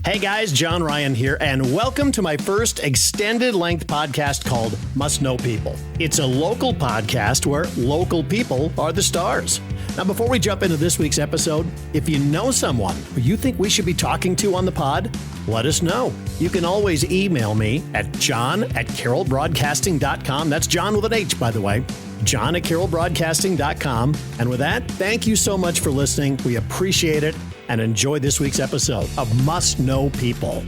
Hey guys, John Ryan here, and welcome to my first extended-length podcast called Must Know People. It's a local podcast where local people are the stars. Now, before we jump into this week's episode, if you know someone who you think we should be talking to on the pod, let us know. You can always email me at john@carrollbroadcasting.com. That's John with an H, by the way. john@carrollbroadcasting.com. And with that, thank you so much for listening. We appreciate it. And enjoy this week's episode of Must Know People.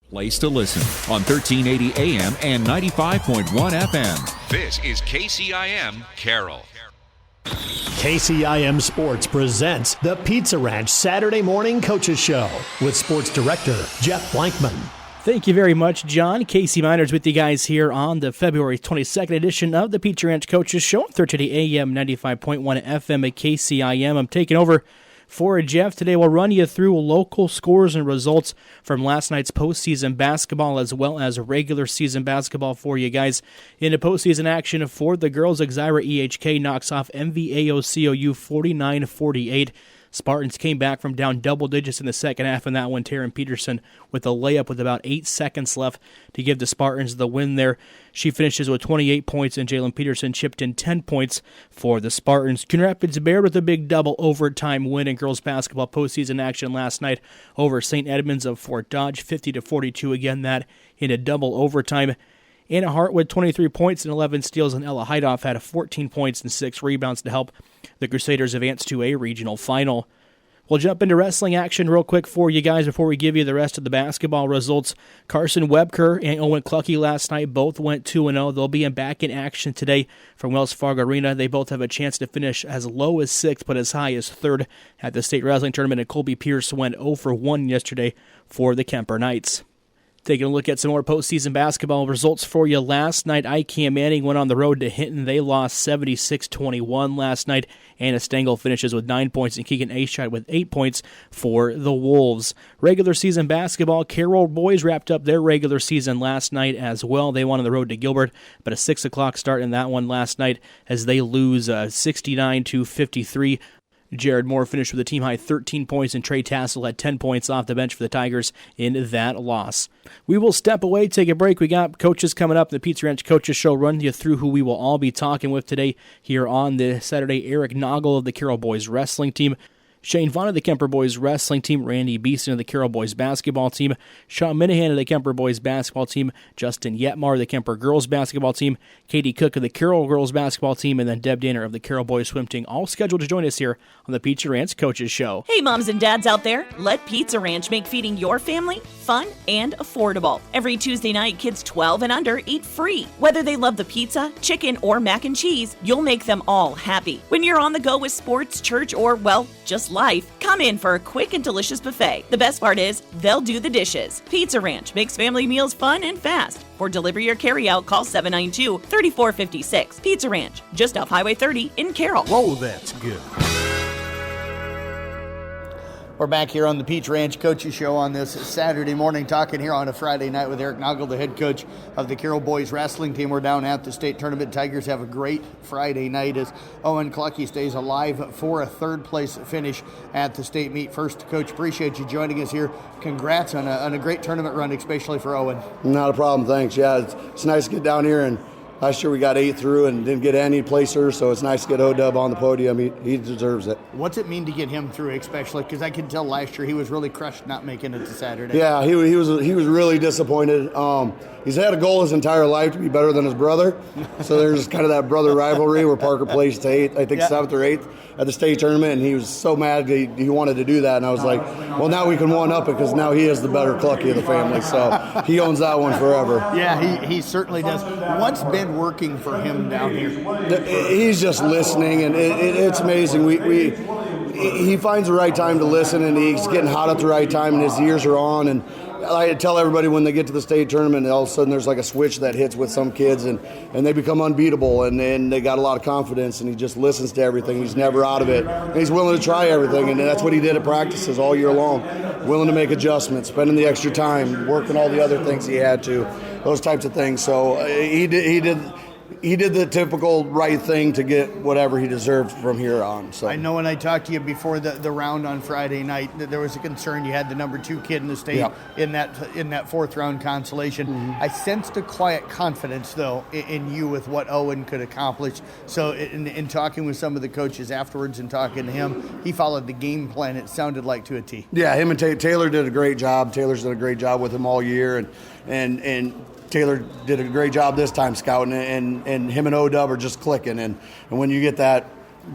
Place to listen on 1380 AM and 95.1 FM. This is KCIM Carroll. KCIM Sports presents the Pizza Ranch Saturday Morning Coaches Show with Sports Director Jeff Blankman. Thank you very much, John. Casey Miners with you guys here on the February 22nd edition of the Pizza Ranch Coaches Show, 1380 AM, 95.1 FM at KCIM. I'm taking over for Jeff. Today we'll run you through local scores and results from last night's postseason basketball as well as regular season basketball for you guys. In the postseason action for the girls, Exira EHK knocks off MVAO COU 49-48. Spartans came back from down double digits in the second half in that one. Taryn Peterson with a layup with about 8 seconds left to give the Spartans the win there. She finishes with 28 points, and Jalen Peterson chipped in 10 points for the Spartans. Coon Rapids Baird with a big double overtime win in girls basketball postseason action last night over St. Edmunds of Fort Dodge, 50-42. Again, that in a double overtime. Anna Hart with 23 points and 11 steals, and Ella Heidoff had 14 points and 6 rebounds to help the Crusaders advance to a regional final. We'll jump into wrestling action real quick for you guys before we give you the rest of the basketball results. Carson Webker and Owen Clucky last night both went 2-0. They'll be back in action today from Wells Fargo Arena. They both have a chance to finish as low as 6th but as high as 3rd at the state wrestling tournament, and Colby Pierce went 0-for-1 yesterday for the Kemper Knights. Taking a look at some more postseason basketball results for you last night. ICAM Manning went on the road to Hinton. They lost 76-21 last night. Anna Stengel finishes with 9 points and Keegan Ashide with 8 points for the Wolves. Regular season basketball, Carroll boys wrapped up their regular season last night as well. They won on the road to Gilbert, but a 6 o'clock start in that one last night as they lose 69-53. Jared Moore finished with a team-high 13 points, and Trey Tassel had 10 points off the bench for the Tigers in that loss. We will step away, take a break. We got coaches coming up. The Pizza Ranch Coaches Show, run you through who we will all be talking with today here on the Saturday. Eric Nagl of the Carroll Boys Wrestling Team, Shane Vaughn of the Kemper Boys Wrestling Team, Randy Bissen of the Carroll Boys Basketball Team, Sean Minahan of the Kemper Boys Basketball Team, Justin Yetmar of the Kemper Girls Basketball Team, Katie Cook of the Carroll Girls Basketball Team, and then Deb Danner of the Carroll Boys Swim Team, all scheduled to join us here on the Pizza Ranch Coaches Show. Hey moms and dads out there, let Pizza Ranch make feeding your family fun and affordable. Every Tuesday night, kids 12 and under eat free. Whether they love the pizza, chicken, or mac and cheese, you'll make them all happy. When you're on the go with sports, church, or, well, just life, come in for a quick and delicious buffet. The best part is, they'll do the dishes. Pizza Ranch makes family meals fun and fast. For delivery or carryout, call 792-3456. Pizza Ranch, just off Highway 30 in Carroll. Whoa, that's good. We're back here on the Pizza Ranch Coaches Show on this Saturday morning, talking here on a Friday night with Eric Nagl, the head coach of the Carroll Boys Wrestling Team. We're down at the state tournament. Tigers have a great Friday night as Owen Clucky stays alive for a third-place finish at the state meet. First, Coach, appreciate you joining us here. Congrats on a great tournament run, especially for Owen. Not a problem, thanks. Yeah, it's nice to get down here, and last year we got 8 through and didn't get any placers, so it's nice to get O-Dub on the podium. He deserves it. What's it mean to get him through, especially? Because I could tell last year he was really crushed not making it to Saturday. Yeah, he was really disappointed. He's had a goal his entire life to be better than his brother. So there's kind of that brother rivalry where Parker placed 8th, I think 7th or 8th at the state tournament, and he was so mad he wanted to do that. And I was like, well, now we can one-up it because now he is the better Clucky of the family. So he owns that one forever. Yeah, he certainly does. What's been working for him down here? He's just listening, and it's amazing. He finds the right time to listen, and he's getting hot at the right time, and his ears are on. And I tell everybody when they get to the state tournament, all of a sudden there's like a switch that hits with some kids, and they become unbeatable, and they got a lot of confidence, and he just listens to everything. He's never out of it. And he's willing to try everything, and that's what he did at practices all year long. Willing to make adjustments, spending the extra time, working all the other things he had to, those types of things. So he did he did the typical right thing to get whatever he deserved from here on. So I know when I talked to you before the round on Friday night that there was a concern you had the number 2 kid in the state in that fourth round consolation. Mm-hmm. I sensed a quiet confidence though in you with what Owen could accomplish. So in talking with some of the coaches afterwards and talking to him, he followed the game plan. It sounded like to a T. Yeah, him and Taylor did a great job. Taylor's done a great job with him all year, and Taylor did a great job this time scouting, and him and O-Dub are just clicking. And when you get that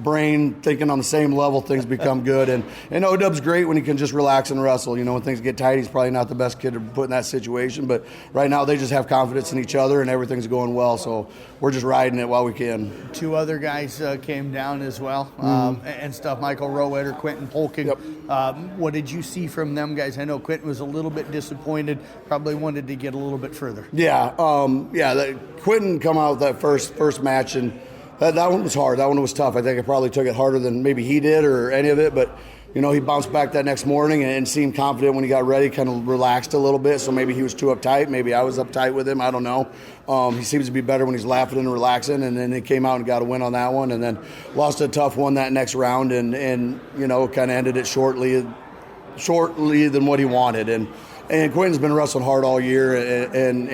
brain thinking on the same level, things become good. And O-Dub's great when he can just relax and wrestle. You know, when things get tight, he's probably not the best kid to put in that situation. But right now, they just have confidence in each other, and everything's going well. So we're just riding it while we can. 2 other guys came down as well and stuff. Michael Rowetter, Quentin Polking. Yep. What did you see from them guys? I know Quentin was a little bit disappointed, probably wanted to get a little bit further. Yeah, Quentin come out that first match, and that one was hard. That one was tough. I think I probably took it harder than maybe he did or any of it, but you know, he bounced back that next morning and seemed confident when he got ready, kind of relaxed a little bit. So maybe he was too uptight. Maybe I was uptight with him. I don't know. He seems to be better when he's laughing and relaxing, and then he came out and got a win on that one, and then lost a tough one that next round, and you know, kind of ended it shortly than what he wanted. And Quentin's been wrestling hard all year, and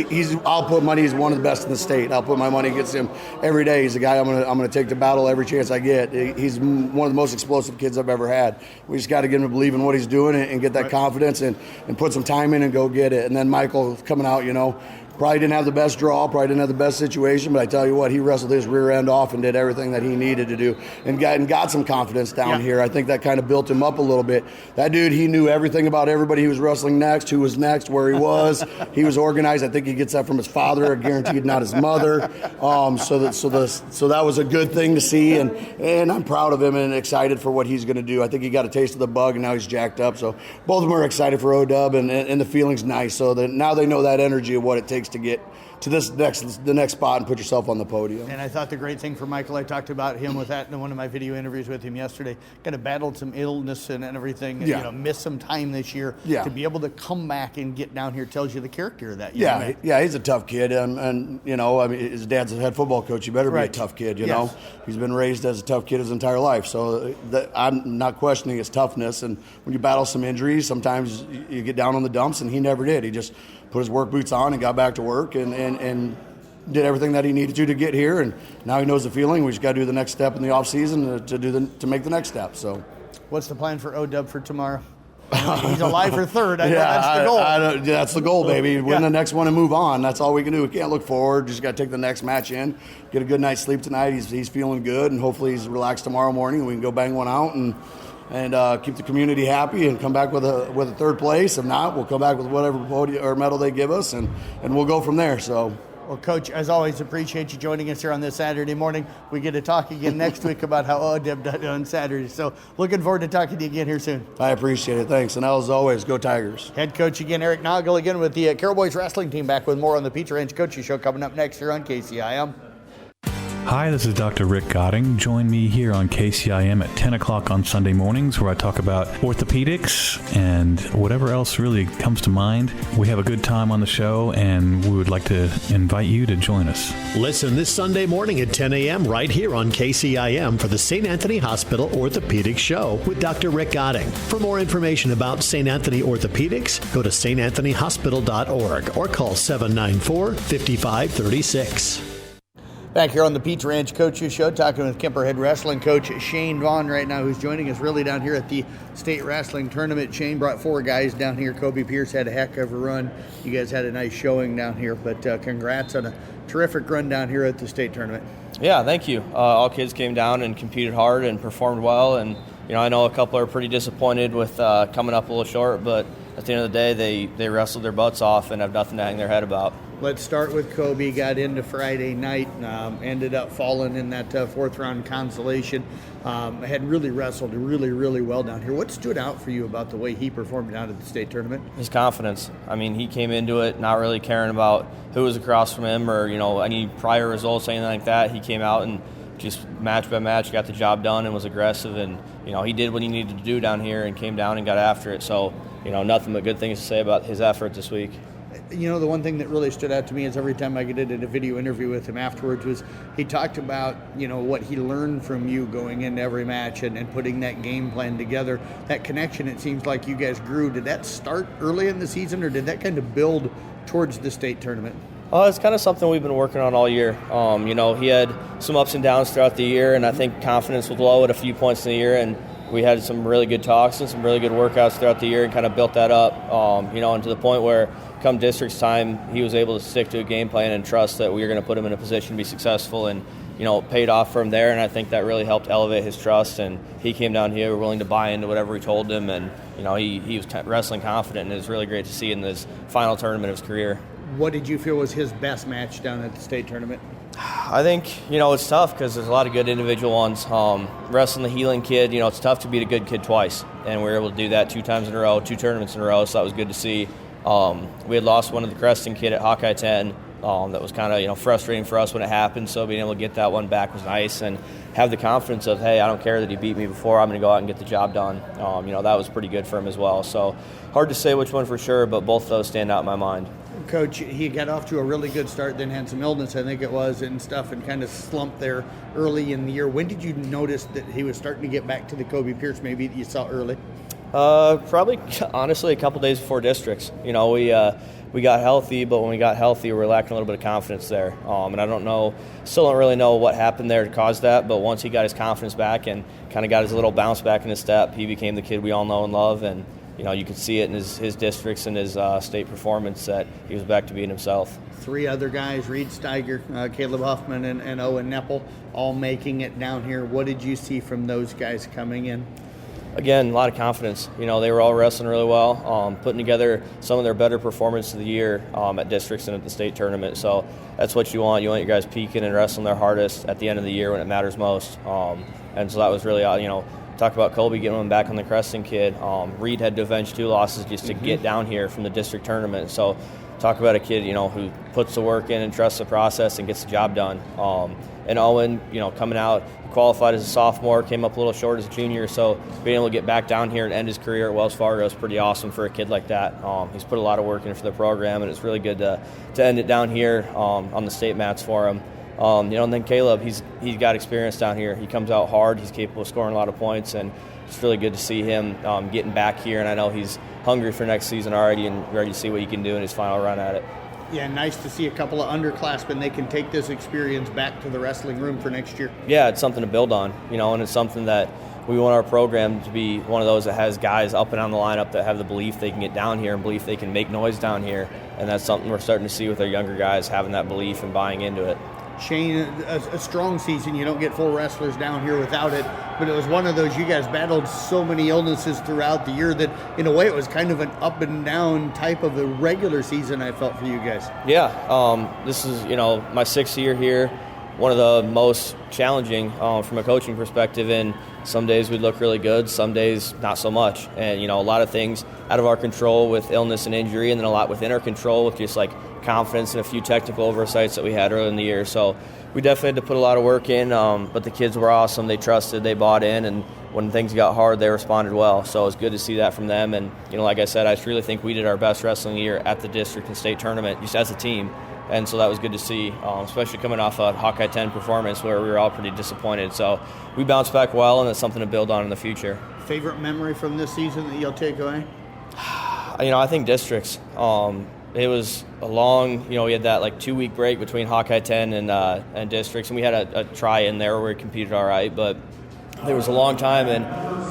he's. I'll put money. He's one of the best in the state. I'll put my money against him every day. He's a guy I'm gonna take to battle every chance I get. He's one of the most explosive kids I've ever had. We just got to get him to believe in what he's doing and get that confidence and put some time in and go get it. And then Michael coming out, you know. Probably didn't have the best draw, probably didn't have the best situation, but I tell you what, he wrestled his rear end off and did everything that he needed to do and got some confidence down here. I think that kind of built him up a little bit. That dude, he knew everything about everybody he was wrestling next, who was next, where he was. He was organized. I think he gets that from his father, guaranteed not his mother. So that was a good thing to see, and I'm proud of him and excited for what he's going to do. I think he got a taste of the bug, and now he's jacked up. So both of them are excited for O-Dub, and the feeling's nice. So that now they know that energy of what it takes to get to the next spot and put yourself on the podium. And I thought the great thing for Michael, I talked about him with that in one of my video interviews with him yesterday, kind of battled some illness and everything, and, you know, missed some time this year. To be able to come back and get down here tells you the character of that. Yeah, he's a tough kid, and you know, I mean, his dad's a head football coach. You better be a tough kid, you know. He's been raised as a tough kid his entire life, so I'm not questioning his toughness. And when you battle some injuries, sometimes you get down on the dumps, and he never did. He just put his work boots on and got back to work and did everything that he needed to get here, and now he knows the feeling. We just got to do the next step in the off season to make the next step. So, what's the plan for O-Dub for tomorrow? He's alive for third. I know that's the goal. That's the goal, baby. Win the next one and move on. That's all we can do. We can't look forward. Just got to take the next match in, get a good night's sleep tonight. He's feeling good, and hopefully he's relaxed tomorrow morning. We can go bang one out and keep the community happy and come back with a third place. If not, we'll come back with whatever podium or medal they give us, and we'll go from there. So. Well, Coach, as always, appreciate you joining us here on this Saturday morning. We get to talk again next week about how O-Dub did on Saturday. So looking forward to talking to you again here soon. I appreciate it. Thanks. And as always, go Tigers. Head coach again, Eric Nagl, again with the Carroll Boys Wrestling Team, back with more on the Pizza Ranch Coaching Show coming up next here on KCIM. Hi, this is Dr. Rick Gotting. Join me here on KCIM at 10 o'clock on Sunday mornings, where I talk about orthopedics and whatever else really comes to mind. We have a good time on the show, and we would like to invite you to join us. Listen this Sunday morning at 10 a.m. right here on KCIM for the St. Anthony Hospital Orthopedics Show with Dr. Rick Gotting. For more information about St. Anthony Orthopedics, go to stanthonyhospital.org or call 794-5536. Back here on the Pizza Ranch Coaches Show, talking with Kemper head wrestling coach Shane Vaughn right now, who's joining us really down here at the state wrestling tournament. Shane brought 4 guys down here. Kobe Pierce had a heck of a run. You guys had a nice showing down here, but congrats on a terrific run down here at the state tournament. Yeah, thank you. All kids came down and competed hard and performed well, and I know a couple are pretty disappointed with coming up a little short, but at the end of the day, they wrestled their butts off and have nothing to hang their head about. Let's start with Kobe. Got into Friday night, ended up falling in that fourth round consolation. Had really wrestled really, really well down here. What stood out for you about the way he performed down at the state tournament? His confidence. I mean, he came into it not really caring about who was across from him or any prior results, anything like that. He came out and just match by match got the job done and was aggressive, and he did what he needed to do down here and came down and got after it. So nothing but good things to say about his effort this week. The one thing that really stood out to me is every time I did a video interview with him afterwards was he talked about, what he learned from you going into every match and putting that game plan together. That connection, it seems like you guys grew. Did that start early in the season, or did that kind of build towards the state tournament? It's kind of something we've been working on all year. He had some ups and downs throughout the year, and I think confidence was low at a few points in the year, and we had some really good talks and some really good workouts throughout the year and kind of built that up, and to the point where come district's time, he was able to stick to a game plan and trust that we were going to put him in a position to be successful, and, paid off from there, and I think that really helped elevate his trust, and he came down here willing to buy into whatever we told him, and, he was wrestling confident, and it was really great to see in this final tournament of his career. What did you feel was his best match down at the state tournament? I think, it's tough because there's a lot of good individual ones. Wrestling the Healing kid, it's tough to beat a good kid twice, and we were able to do that 2 times in a row, 2 tournaments in a row, so that was good to see. We had lost one of the Creston kid at Hawkeye 10. That was kind of, frustrating for us when it happened, so being able to get that one back was nice and have the confidence of, hey, I don't care that he beat me before, I'm going to go out and get the job done. That was pretty good for him as well. So hard to say which one for sure, but both of those stand out in my mind. Coach, he got off to a really good start, then had some illness, I think it was, and stuff, and kind of slumped there early in the year. When did you notice that he was starting to get back to the Kobe Pierce maybe that you saw early? Probably, honestly, a couple days before districts. We got healthy, but when we got healthy, we were lacking a little bit of confidence there. And I still don't really know what happened there to cause that, but once he got his confidence back and kind of got his little bounce back in his step, he became the kid we all know and love, and you could see it in his districts and his state performance that he was back to being himself. 3 other guys, Reed Steiger, Caleb Huffman, and Owen Neppel, all making it down here. What did you see from those guys coming in? Again, a lot of confidence. They were all wrestling really well, putting together some of their better performance of the year at districts and at the state tournament. So that's what you want. You want your guys peaking and wrestling their hardest at the end of the year when it matters most. And so that was really, talk about Colby getting one back on the Creston kid. Reed had to avenge 2 losses just to get down here from the district tournament. So talk about a kid, who puts the work in and trusts the process and gets the job done. And Owen, coming out, qualified as a sophomore, came up a little short as a junior, so being able to get back down here and end his career at Wells Fargo is pretty awesome for a kid like that. He's put a lot of work in for the program, and it's really good to end it down here on the state mats for him. And then Caleb, he's got experience down here. He comes out hard. He's capable of scoring a lot of points, and it's really good to see him getting back here. And I know he's hungry for next season already and ready to see what he can do in his final run at it. Yeah, nice to see a couple of underclassmen. They can take this experience back to the wrestling room for next year. Yeah, it's something to build on, and it's something that we want our program to be one of those that has guys up and down the lineup that have the belief they can get down here and belief they can make noise down here. And that's something we're starting to see with our younger guys, having that belief and buying into it. Shane, a strong season. You don't get full wrestlers down here without it, but it was one of those, you guys battled so many illnesses throughout the year that in a way it was kind of an up and down type of a regular season, I felt, for you guys. Yeah, this is, my 6th year here, one of the most challenging from a coaching perspective, and some days we'd look really good, some days not so much, and a lot of things out of our control with illness and injury, and then a lot within our control with just like confidence and a few technical oversights that we had early in the year. So we definitely had to put a lot of work in, but the kids were awesome. They trusted, they bought in, and when things got hard, they responded well. So it was good to see that from them. And, like I said, I just really think we did our best wrestling year at the district and state tournament just as a team. And so that was good to see, especially coming off a Hawkeye 10 performance where we were all pretty disappointed. So we bounced back well, and it's something to build on in the future. Favorite memory from this season that you'll take away? I think districts. It was a long, we had that 2-week break between Hawkeye 10 and districts, and we had a try in there where we competed all right, but there was a long time, and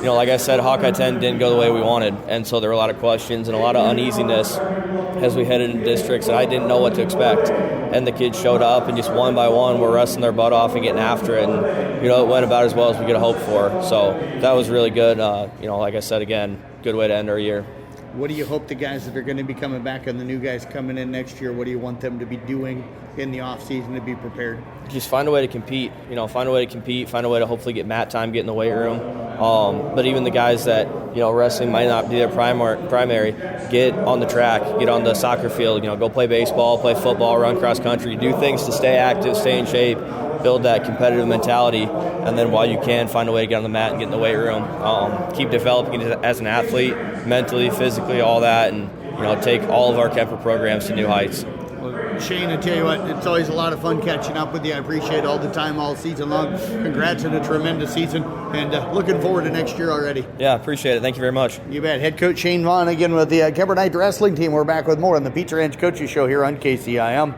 like I said, Hawkeye 10 didn't go the way we wanted, and so there were a lot of questions and a lot of uneasiness as we headed into districts, and I didn't know what to expect. And the kids showed up, and just one by one were wrestling their butt off and getting after it, and it went about as well as we could have hoped for. So that was really good. Like I said again, good way to end our year. What do you hope the guys that are going to be coming back and the new guys coming in next year, what do you want them to be doing in the off season to be prepared? Just find a way to compete, find a way to hopefully get mat time, get in the weight room. But even the guys that, wrestling might not be their primary, get on the track, get on the soccer field, go play baseball, play football, run cross country, do things to stay active, stay in shape, build that competitive mentality, and then while you can, find a way to get on the mat and get in the weight room. Keep developing as an athlete, mentally, physically, all that, and take all of our Kemper programs to new heights. Well, Shane, I tell you what, it's always a lot of fun catching up with you. I appreciate all the time all season long. Congrats on a tremendous season, and looking forward to next year already. Yeah, appreciate it. Thank you very much. You bet. Head coach Shane Vaughn again with the Kemper Knight wrestling team. We're back with more on the Pizza Ranch Coaches Show here on KCIM.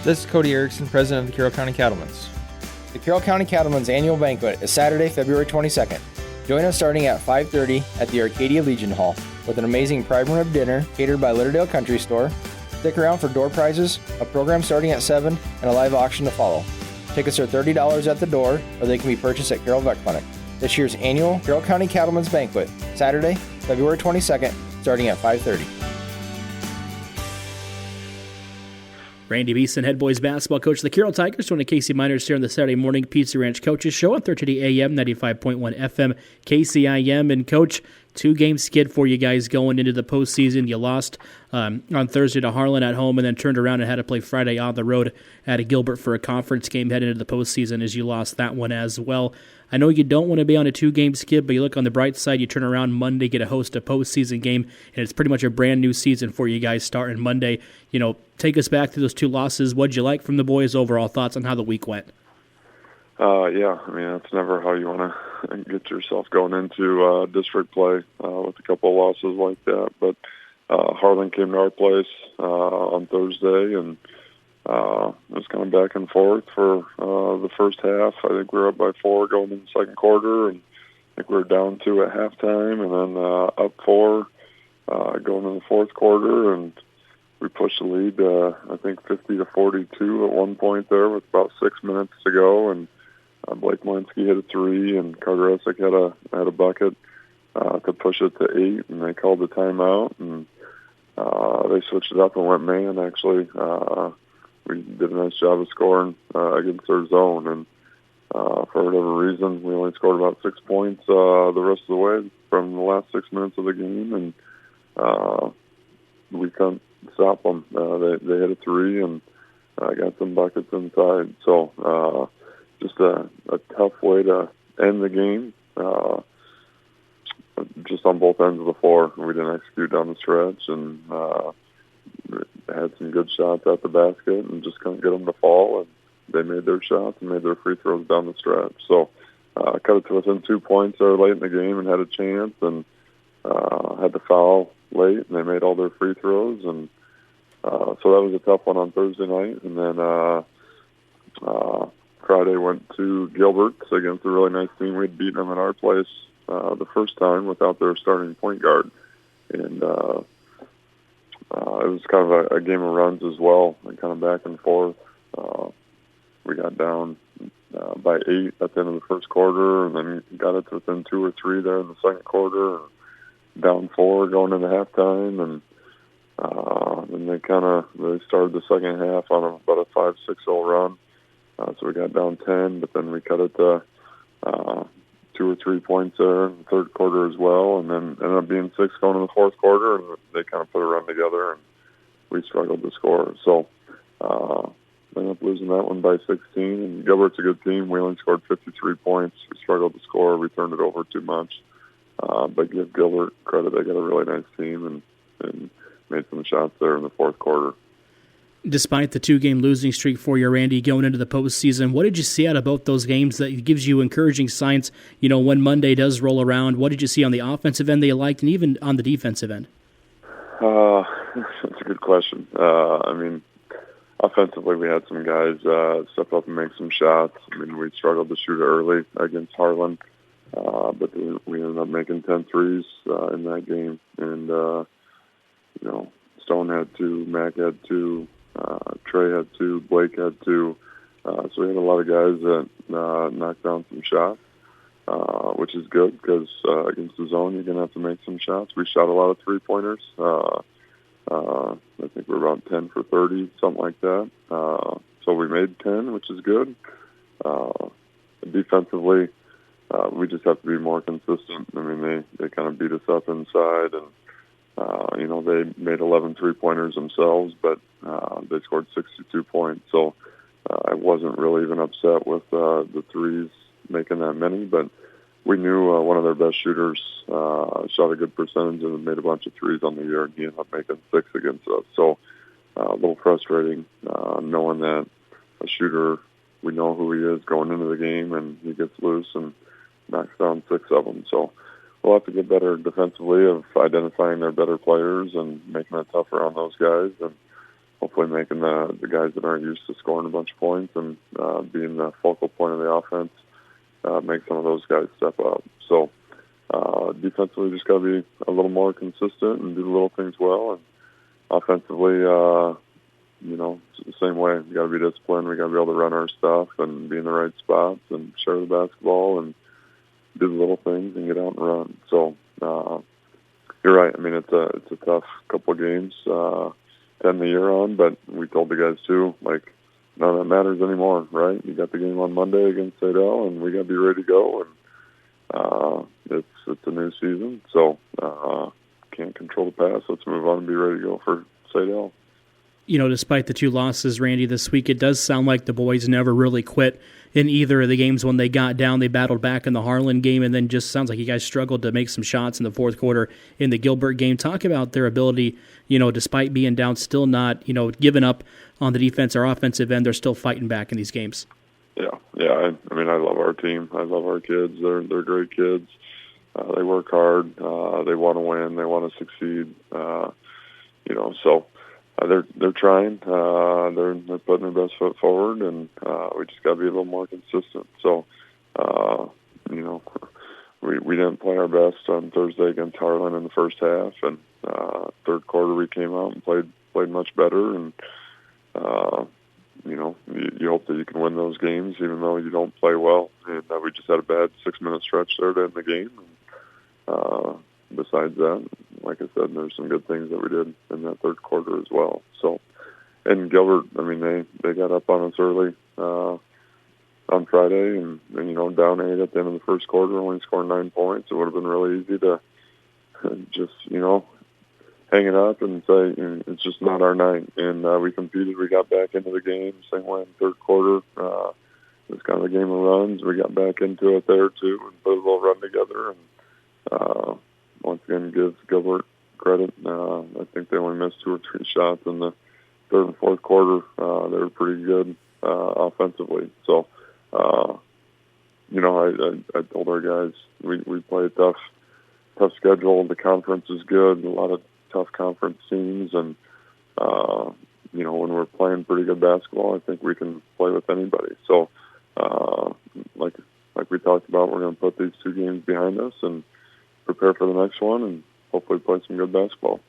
This is Cody Erickson, president of the Carroll County Cattlemen. The Carroll County Cattlemen's annual banquet is Saturday, February 22nd. Join us starting at 5:30 at the Arcadia Legion Hall with an amazing prime rib dinner catered by Lauderdale Country Store. Stick around for door prizes, a program starting at 7, and a live auction to follow. Tickets are $30 at the door, or they can be purchased at Carroll Vet Clinic. This year's annual Carroll County Cattlemen's Banquet, Saturday, February 22nd, starting at 5:30. Randy Bissen, head boys basketball coach of the Carroll Tigers, joining the KC Miners here on the Saturday morning Pizza Ranch Coaches Show on 1380 AM, 95.1 FM, KCIM. And Coach, 2-game skid for you guys going into the postseason. You lost on Thursday to Harlan at home and then turned around and had to play Friday on the road at Gilbert for a conference game heading into the postseason as you lost that one as well. I know you don't want to be on a 2-game skid, but you look on the bright side, you turn around Monday, get to host a postseason game, and it's pretty much a brand new season for you guys starting Monday. Take us back to those 2 losses. What'd you like from the boys? Overall thoughts on how the week went? Yeah, I mean, that's never how you want to get yourself going into district play with a couple of losses like that. But Harlan came to our place on Thursday, and it was kind of back and forth for the first half. I think we were up by 4 going in the second quarter, and I think we were down 2 at halftime, and then up 4 going in the fourth quarter, and we pushed the lead, I think 50-42 at one point there with about 6 minutes to go, and Blake Malinsky hit a 3, and Carter Essick had a bucket to push it to 8, and they called the timeout, and they switched it up and went man. Actually, we did a nice job of scoring against their zone, and for whatever reason, we only scored about 6 points the rest of the way from the last 6 minutes of the game, and we couldn't stop them. They hit a 3 and got some buckets inside. So just a tough way to end the game, just on both ends of the floor. We didn't execute down the stretch, and had some good shots at the basket and just couldn't get them to fall. And they made their shots and made their free throws down the stretch. So cut it to within 2 points there late in the game and had a chance, and had to foul late, and they made all their free throws. And so that was a tough one on Thursday night. And then Friday went to Gilbert against a really nice team. We'd beaten them at our place the first time without their starting point guard. And it was kind of a game of runs as well, and kind of back and forth. We got down by 8 at the end of the first quarter, and then got it to within 2 or 3 there in the second quarter, and down 4 going into halftime, and then they started the second half on about a 5-6-0 run. So we got down 10, but then we cut it to 2 or 3 points there in the third quarter as well, and then ended up being 6 going in the fourth quarter, and they kind of put a run together, and we struggled to score. So ended up losing that one by 16, and Gilbert's a good team. We only scored 53 points. We struggled to score. We turned it over too much. But give Gilbert credit. They got a really nice team and made some shots there in the fourth quarter. Despite the 2-game losing streak for you, Randy, going into the postseason, what did you see out of both those games that gives you encouraging signs, when Monday does roll around? What did you see on the offensive end that you liked, and even on the defensive end? That's a good question. I mean, offensively, we had some guys step up and make some shots. I mean, we struggled to shoot early against Harlan, but we ended up making 10 threes in that game. And, Stone had 2, Mac had 2, Trey had 2, Blake had 2. So we had a lot of guys that knocked down some shots, which is good because against the zone, you're going to have to make some shots. We shot a lot of three-pointers. I think we're about 10 for 30, something like that. So we made 10, which is good. Defensively, we just have to be more consistent. I mean, they kind of beat us up inside, and they made 11 three-pointers themselves, but they scored 62 points. So I wasn't really even upset with the threes making that many, but we knew one of their best shooters shot a good percentage and made a bunch of threes on the year, and he ended up making 6 against us. So a little frustrating knowing that a shooter, we know who he is going into the game, and he gets loose and knocks down 6 of them. So we'll have to get better defensively of identifying their better players and making it tougher on those guys, and hopefully making the guys that aren't used to scoring a bunch of points and being the focal point of the offense, make some of those guys step up. So defensively, just got to be a little more consistent and do the little things well. And offensively, it's the same way. We got to be disciplined. We got to be able to run our stuff and be in the right spots and share the basketball and do the little things and get out and run. So you're right. I mean, it's a tough couple of games to end the year on, but we told the guys too, like, none of that matters anymore, right? You got the game on Monday against Seidel, and we got to be ready to go. And it's a new season, so can't control the past. Let's move on and be ready to go for Seidel. Despite the 2 losses, Randy, this week, it does sound like the boys never really quit in either of the games. When they got down, they battled back in the Harlan game, and then just sounds like you guys struggled to make some shots in the fourth quarter in the Gilbert game. Talk about their ability, despite being down, still not, giving up on the defense or offensive end. They're still fighting back in these games. Yeah. I mean, I love our team. I love our kids. They're great kids. They work hard. They want to win. They want to succeed. So they're trying. They're putting their best foot forward, and we just got to be a little more consistent. So, we didn't play our best on Thursday against Harlan in the first half, and third quarter we came out and played much better. And you hope that you can win those games, even though you don't play well. And we just had a bad 6-minute stretch there to end the game. And, besides that, like I said, there's some good things that we did in that third quarter as well. So, and Gilbert, I mean, they got up on us early on Friday, and down 8 at the end of the first quarter, only scoring 9 points. It would have been really easy to just hang it up and say it's just not our night. And we competed. We got back into the game. Same way in the third quarter. It was kind of a game of runs. We got back into it there too and put a little run together. And once again, give Gilbert credit. I think they only missed 2 or 3 shots in the third and fourth quarter. They were pretty good offensively. So, I told our guys we play a tough schedule. The conference is good. A lot of tough conference teams, and when we're playing pretty good basketball, I think we can play with anybody. So, like we talked about, we're going to put these 2 games behind us and prepare for the next one, and hopefully play some good basketball.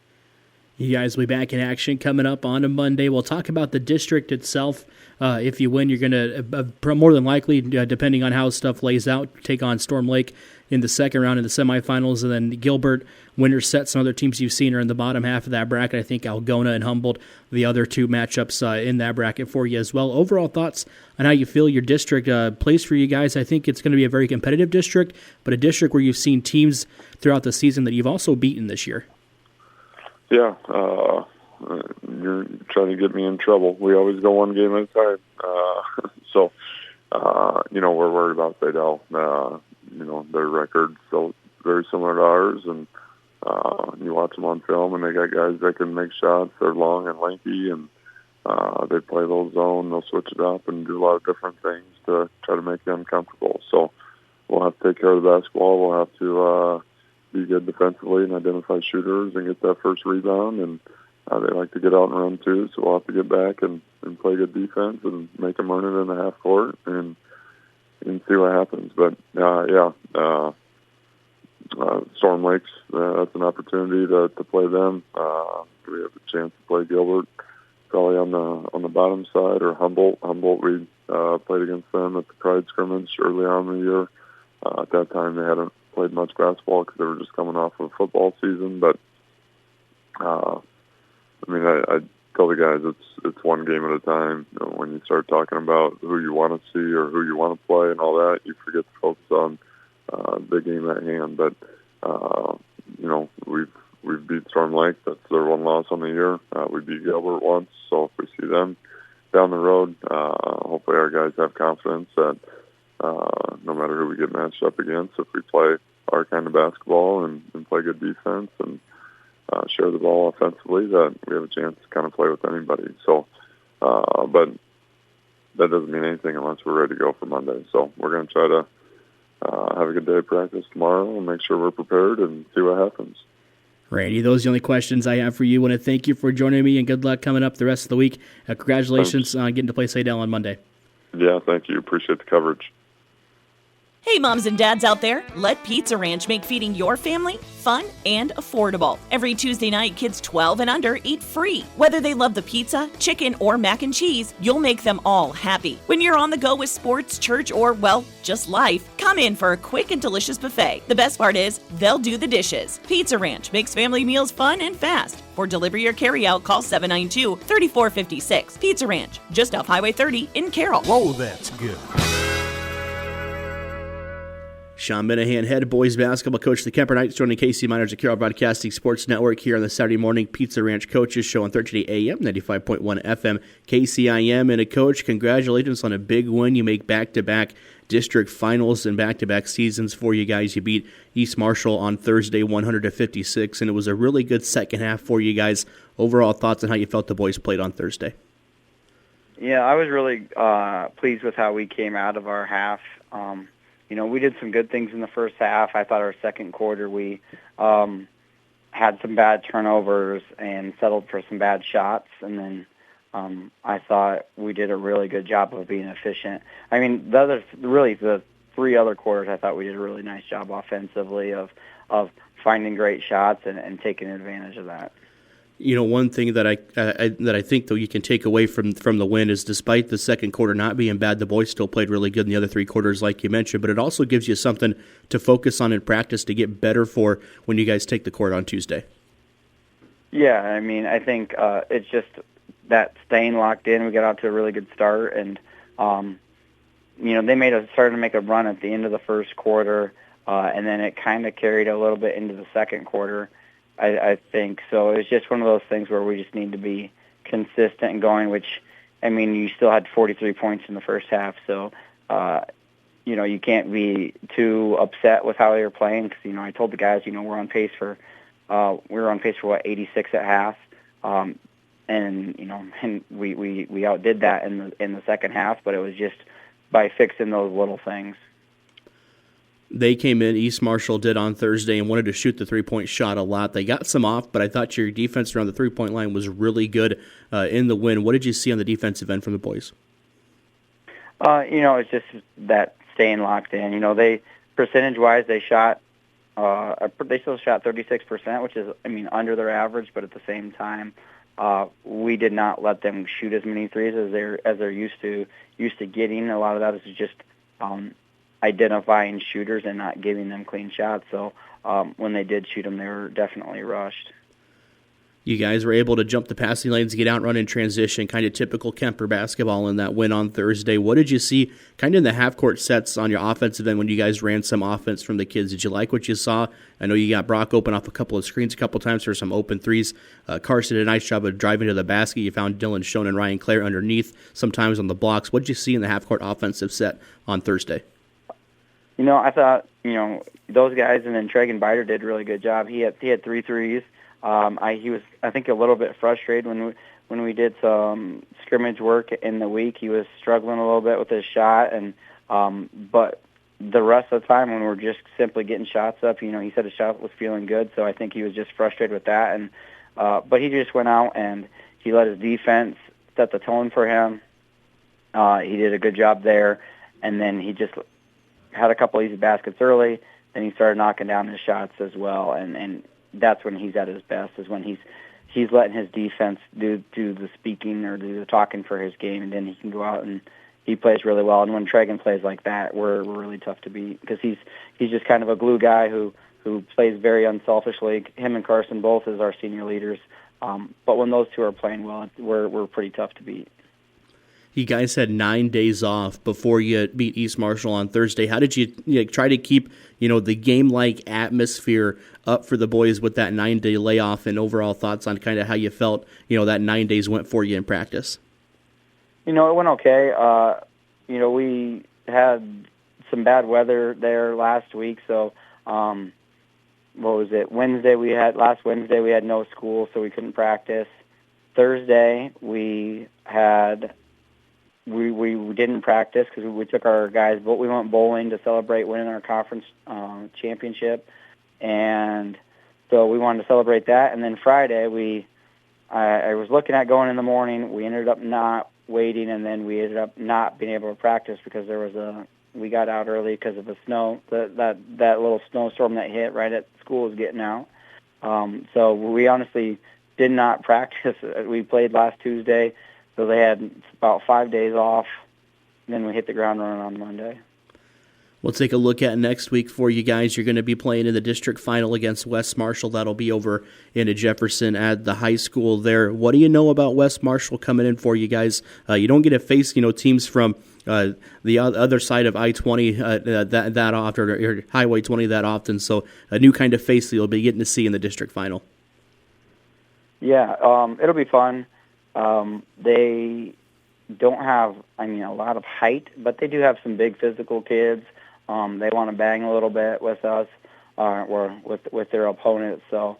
You guys will be back in action coming up on a Monday. We'll talk about the district itself. If you win, you're going to, more than likely, depending on how stuff lays out, take on Storm Lake in the second round in the semifinals, and then Gilbert, Winterset. Some other teams you've seen are in the bottom half of that bracket. I think Algona and Humboldt, the other 2 matchups in that bracket for you as well. Overall thoughts on how you feel your district plays for you guys? I think it's going to be a very competitive district, but a district where you've seen teams throughout the season that you've also beaten this year. Yeah, you're trying to get me in trouble. We always go 1 game at a time. We're worried about Seidel. Their record's still very similar to ours, and you watch them on film, and they got guys that can make shots. They're long and lanky, and they play a little zone. They'll switch it up and do a lot of different things to try to make them comfortable. So we'll have to take care of the basketball. We'll have to be good defensively and identify shooters and get that first rebound. And they like to get out and run too, so we'll have to get back and play good defense and make them earn it in the half court and see what happens. But Storm Lakes, that's an opportunity to play them. We have a chance to play Gilbert, probably on the bottom side, or Humboldt. We played against them at the Pride scrimmage early on in the year. At that time, they hadn't played much basketball because they were just coming off of football season. But I tell the guys it's 1 game at a time. When you start talking about who you want to see or who you want to play and all that, you forget to focus on the game at hand. But we've beat Storm Lake. That's their 1 loss on the year. We beat Gilbert once, so if we see them down the road, hopefully our guys have confidence that no matter who we get matched up against, if we play our kind of basketball and play good defense and share the ball offensively, that we have a chance to kind of play with anybody. So, but that doesn't mean anything unless we're ready to go for Monday. So we're going to try to have a good day of practice tomorrow and make sure we're prepared and see what happens. Randy, those are the only questions I have for you. I want to thank you for joining me, and good luck coming up the rest of the week. Congratulations on getting to play Saydell on Monday. Yeah, thank you. Appreciate the coverage. Hey, moms and dads out there, let Pizza Ranch make feeding your family fun and affordable. Every Tuesday night, kids 12 and under eat free. Whether they love the pizza, chicken, or mac and cheese, you'll make them all happy. When you're on the go with sports, church, or, well, just life, come in for a quick and delicious buffet. The best part is, they'll do the dishes. Pizza Ranch makes family meals fun and fast. For delivery or carryout, call 792-3456. Pizza Ranch, just off Highway 30 in Carroll. Whoa, that's good. Sean Minahan, head boys basketball coach of the Kemper Knights, joining KC Miners at Carroll Broadcasting Sports Network here on the Saturday morning Pizza Ranch Coaches Show on 1380 AM, 95.1 FM, KCIM. And a coach, congratulations on a big win. You make back-to-back district finals and back-to-back seasons for you guys. You beat East Marshall on Thursday 100-56, and it was a really good second half for you guys. Overall thoughts on how you felt the boys played on Thursday? Yeah, I was really pleased with how we came out of our half. We did some good things in the first half. I thought our second quarter we had some bad turnovers and settled for some bad shots. And then I thought we did a really good job of being efficient. I mean, the 3 other quarters, I thought we did a really nice job offensively of finding great shots and taking advantage of that. One thing that I think though you can take away from the win is, despite the second quarter not being bad, the boys still played really good in the other 3 quarters, like you mentioned. But it also gives you something to focus on in practice to get better for when you guys take the court on Tuesday. Yeah, I mean, I think it's just that staying locked in. We got out to a really good start, and they started to make a run at the end of the first quarter, and then it kind of carried a little bit into the second quarter. I think so. It's just one of those things where we just need to be consistent and going, which, I mean, you still had 43 points in the first half, so, you can't be too upset with how they were playing because, I told the guys, we're on pace for 86 at half, and we outdid that in the second half, but it was just by fixing those little things. They came in, East Marshall did on Thursday, and wanted to shoot the three-point shot a lot. They got some off, but I thought your defense around the three-point line was really good in the win. What did you see on the defensive end from the boys? It's just that staying locked in. They percentage-wise, they still shot 36%, which is, under their average, but at the same time, we did not let them shoot as many threes as they're used to getting. A lot of that is just identifying shooters and not giving them clean shots. So when they did shoot them, they were definitely rushed. You guys were able to jump the passing lanes, get out and run in transition, kind of typical Kemper basketball in that win on Thursday. What did you see kind of in the half-court sets on your offensive end when you guys ran some offense from the kids? Did you like what you saw? I know you got Brock open off a couple of screens a couple times for some open threes. Carson did a nice job of driving to the basket. You found Dylan Schoen and Ryan Clare underneath, sometimes on the blocks. What did you see in the half-court offensive set on Thursday? I thought, those guys, and then Tregan Biter did a really good job. He had 3 threes. He was, I think, a little bit frustrated when we did some scrimmage work in the week. He was struggling a little bit with his shot, and but the rest of the time when we're just simply getting shots up, he said his shot was feeling good. So I think he was just frustrated with that, and but he just went out and he let his defense set the tone for him. He did a good job there, and then he just had a couple easy baskets early. Then he started knocking down his shots as well, and that's when he's at his best, is when he's letting his defense do the speaking or do the talking for his game, and then he can go out and he plays really well. And when Tregan plays like that, we're really tough to beat because he's just kind of a glue guy who plays very unselfishly. Him and Carson both as our senior leaders, but when those two are playing well, we're pretty tough to beat. You guys had 9 days off before you beat East Marshall on Thursday. How did you try to keep the game-like atmosphere up for the boys with that 9-day layoff, and overall thoughts on kind of how you felt that 9 days went for you in practice? It went okay. We had some bad weather there last week, so what was it? Last Wednesday we had no school, so we couldn't practice. Thursday we didn't practice because we took our guys, but we went bowling to celebrate winning our conference championship, and so we wanted to celebrate that. And then Friday I was looking at going in the morning. We ended up not waiting, and then we ended up not being able to practice because we got out early because of the snow. That little snowstorm that hit right at school was getting out. So we honestly did not practice. We played last Tuesday, so they had about 5 days off. And then we hit the ground running on Monday. We'll take a look at next week for you guys. You're going to be playing in the district final against West Marshall. That'll be over in Jefferson at the high school there. What do you know about West Marshall coming in for you guys? You don't get to face teams from the other side of I-20 that often, or Highway 20 that often. So a new kind of face that you'll be getting to see in the district final. Yeah, it'll be fun. They don't have, a lot of height, but they do have some big physical kids. They want to bang a little bit with us or with their opponents. So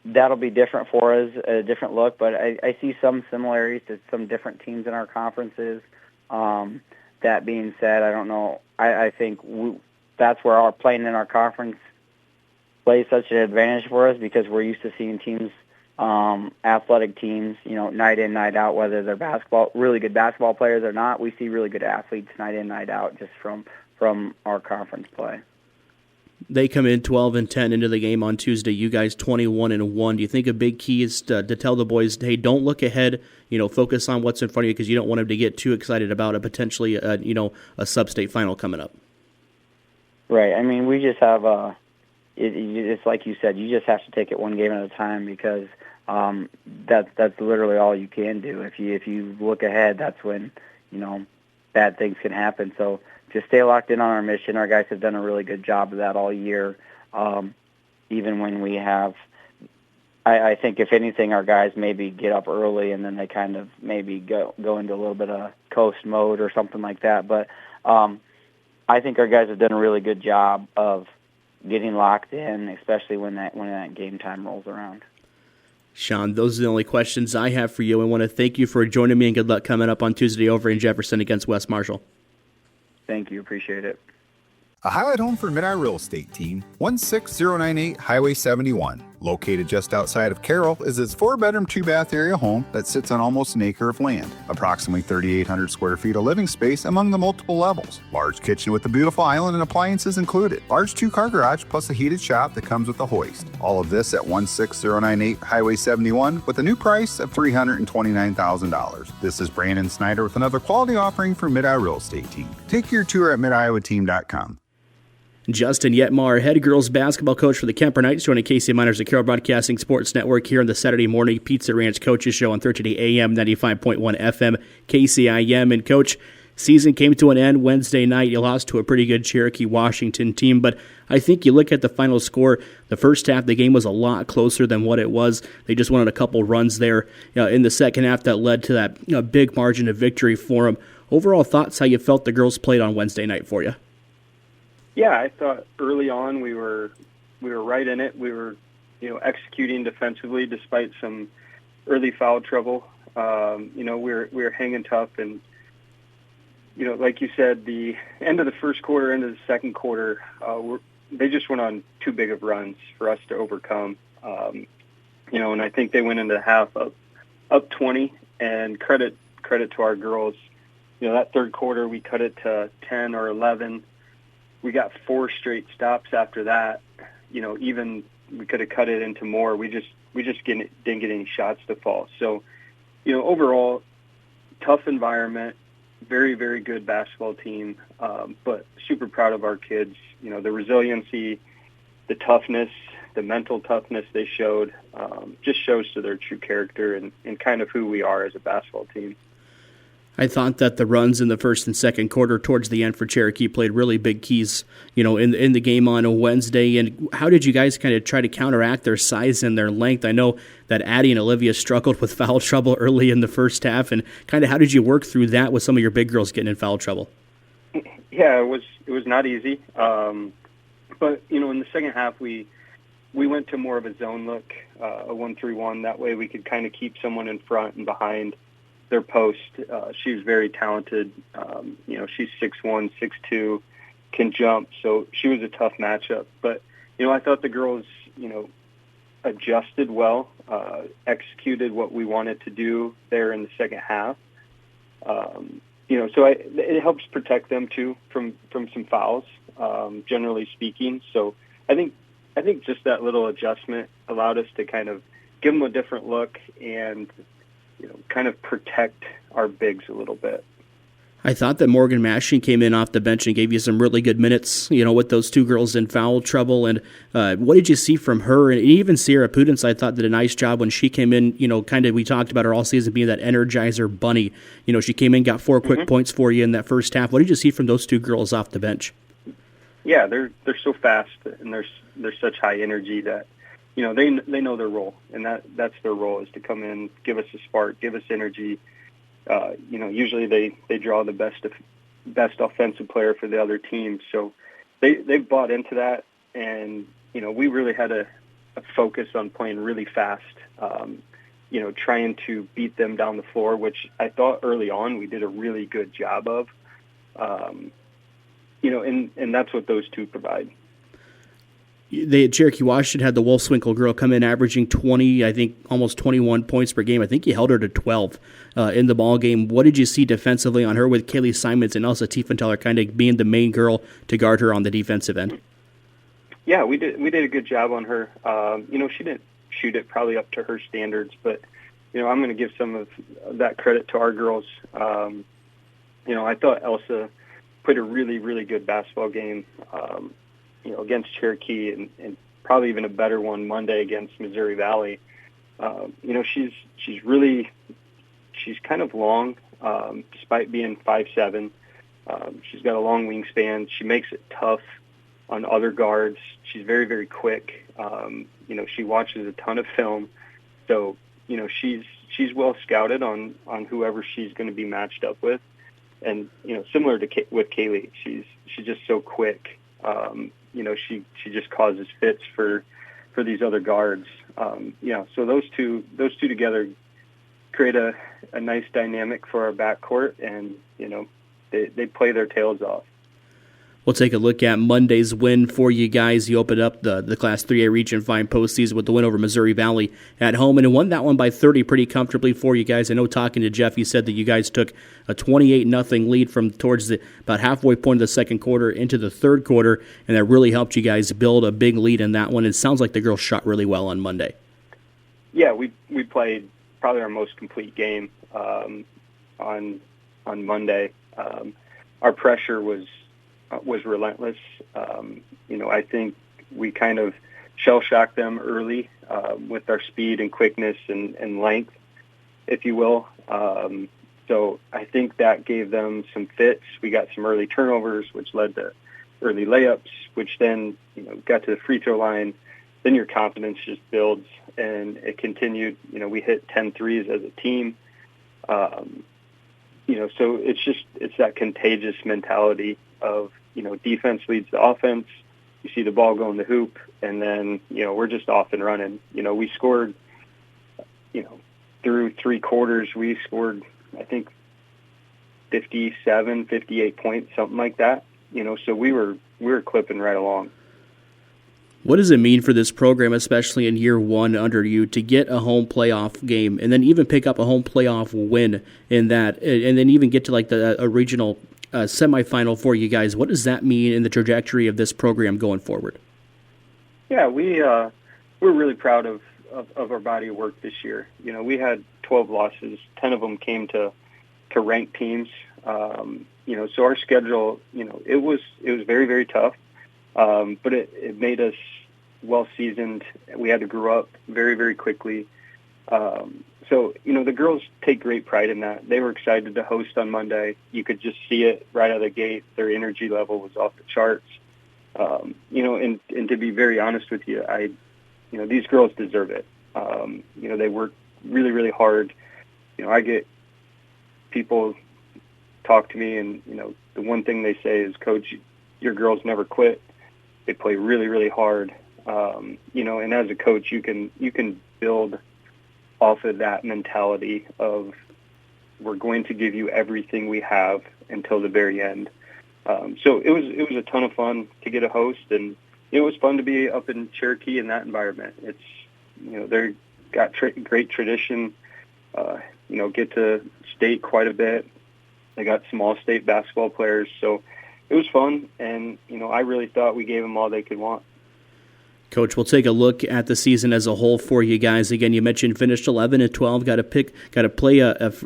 that'll be different for us, a different look. But I see some similarities to some different teams in our conferences. That being said, I don't know. I think that's where our playing in our conference plays such an advantage for us because we're used to seeing teams, athletic teams, night in, night out, whether they're really good basketball players or not. We see really good athletes night in, night out just from our conference play. They come in 12-10 into the game on Tuesday. You guys 21-1. Do you think a big key is to tell the boys, hey, don't look ahead, focus on what's in front of you because you don't want them to get too excited about a potentially, a sub-state final coming up? Right. We just have it's like you said, you just have to take it one game at a time because that's literally all you can do. If you look ahead, that's when bad things can happen. So just stay locked in on our mission. Our guys have done a really good job of that all year. Even when we have, I think if anything, our guys maybe get up early and then they kind of maybe go into a little bit of coast mode or something like that. But I think our guys have done a really good job of getting locked in, especially when that game time rolls around. Sean, those are the only questions I have for you. I want to thank you for joining me, and good luck coming up on Tuesday over in Jefferson against West Marshall. Thank you. Appreciate it. A highlight home for Mid-Eye Real Estate Team, 16098 Highway 71. Located just outside of Carroll is its 4-bedroom, 2-bath area home that sits on almost an acre of land. Approximately 3,800 square feet of living space among the multiple levels. Large kitchen with a beautiful island and appliances included. Large 2-car garage plus a heated shop that comes with a hoist. All of this at 16098 Highway 71 with a new price of $329,000. This is Brandon Snyder with another quality offering for Mid-Eye Real Estate Team. Take your tour at midiowateam.com. Justin Yetmar, head girls basketball coach for the Kemper Knights, joining KC Miners, the Carroll Broadcasting Sports Network here on the Saturday morning Pizza Ranch Coaches Show on 1380 AM, 95.1 FM, KCIM. And Coach, season came to an end Wednesday night. You lost to a pretty good Cherokee Washington team, but I think you look at the final score, the first half, the game was a lot closer than what it was. They just wanted a couple runs there in the second half that led to that big margin of victory for them. Overall thoughts, how you felt the girls played on Wednesday night for you? Yeah, I thought early on we were right in it. We were, executing defensively despite some early foul trouble. We were hanging tough, and like you said, the end of the first quarter, end of the second quarter, they just went on too big of runs for us to overcome. And I think they went into the half up 20. And credit to our girls. That third quarter we cut it to 10 or 11. We got 4 straight stops after that. Even we could have cut it into more. We just didn't get any shots to fall. So, overall, tough environment, very, very good basketball team, but super proud of our kids. The resiliency, the toughness, the mental toughness they showed just shows to their true character and kind of who we are as a basketball team. I thought that the runs in the first and second quarter towards the end for Cherokee played really big keys, in the game on a Wednesday. And how did you guys kind of try to counteract their size and their length? I know that Addie and Olivia struggled with foul trouble early in the first half, and kind of how did you work through that with some of your big girls getting in foul trouble? Yeah, it was not easy. But in the second half, we went to more of a zone look, a 1-3-1. That way, we could kind of keep someone in front and behind their post. She was very talented. She's 6'1", 6'2", can jump. So she was a tough matchup. But I thought the girls, adjusted well, executed what we wanted to do there in the second half. So it helps protect them too from some fouls, generally speaking. So I think just that little adjustment allowed us to kind of give them a different look and kind of protect our bigs a little bit. I thought that Morgan Mashing came in off the bench and gave you some really good minutes, with those two girls in foul trouble. And what did you see from her? And even Sierra Pudence, I thought, did a nice job when she came in, we talked about her all season being that energizer bunny. She came in, got 4 quick points for you in that first half. What did you see from those two girls off the bench? Yeah, they're so fast and they're such high energy that, they know their role, and that's their role, is to come in, give us a spark, give us energy. Usually they draw the best offensive player for the other team. So they bought into that, and we really had a focus on playing really fast. Trying to beat them down the floor, which I thought early on we did a really good job of. And that's what those two provide. They at Cherokee Washington had the Wolfswinkel girl come in averaging 20, I think almost 21 points per game. I think you held her to 12 in the ball game. What did you see defensively on her with Kaylee Simons and Elsa Tiefenthaler kind of being the main girl to guard her on the defensive end? Yeah, we did a good job on her. She didn't shoot it probably up to her standards, but I'm going to give some of that credit to our girls. I thought Elsa played a really, really good basketball game. Against Cherokee and probably even a better one Monday against Missouri Valley. She's kind of long, despite being 5'7". She's got a long wingspan. She makes it tough on other guards. She's very, very quick. She watches a ton of film. So, she's well scouted on whoever she's going to be matched up with. And, similar to with Kaylee, she's just so quick. She just causes fits for these other guards. So those two together create a nice dynamic for our backcourt, and they play their tails off. We'll take a look at Monday's win for you guys. You opened up the Class 3A Region 5 postseason with the win over Missouri Valley at home, and won that one by 30 pretty comfortably for you guys. I know talking to Jeff, he said that you guys took a 28-0 lead from towards about halfway point of the second quarter into the third quarter, and that really helped you guys build a big lead in that one. It sounds like the girls shot really well on Monday. Yeah, we played probably our most complete game on Monday. Our pressure was relentless. I think we kind of shell-shocked them early with our speed and quickness and length, if you will. So I think that gave them some fits. We got some early turnovers, which led to early layups, which then got to the free throw line. Then your confidence just builds, and it continued. We hit 10 threes as a team. So it's that contagious mentality of, defense leads to offense. You see the ball go in the hoop, and then, we're just off and running. We scored, through three quarters, we scored, I think, 57, 58 points, something like that. So we were clipping right along. What does it mean for this program, especially in year one under you, to get a home playoff game and then even pick up a home playoff win in that, and then even get to like a regional semifinal for you guys? What does that mean in the trajectory of this program going forward? Yeah, we're really proud of our body of work this year. We had 12 losses. 10 of them came to ranked teams. So our schedule, it was very, very tough. But it made us well-seasoned. We had to grow up very, very quickly. So, the girls take great pride in that. They were excited to host on Monday. You could just see it right out of the gate. Their energy level was off the charts. And to be very honest with you, these girls deserve it. They work really, really hard. I get people talk to me, and the one thing they say is, Coach, your girls never quit. They play really, really hard. And as a coach, you can build off of that mentality of, we're going to give you everything we have until the very end. So it was a ton of fun to get a host, and it was fun to be up in Cherokee in that environment. It's they're got great tradition. Get to state quite a bit. They got some all-state basketball players, so it was fun. And I really thought we gave them all they could want. Coach, we'll take a look at the season as a whole for you guys. Again, you mentioned finished 11-12, got to play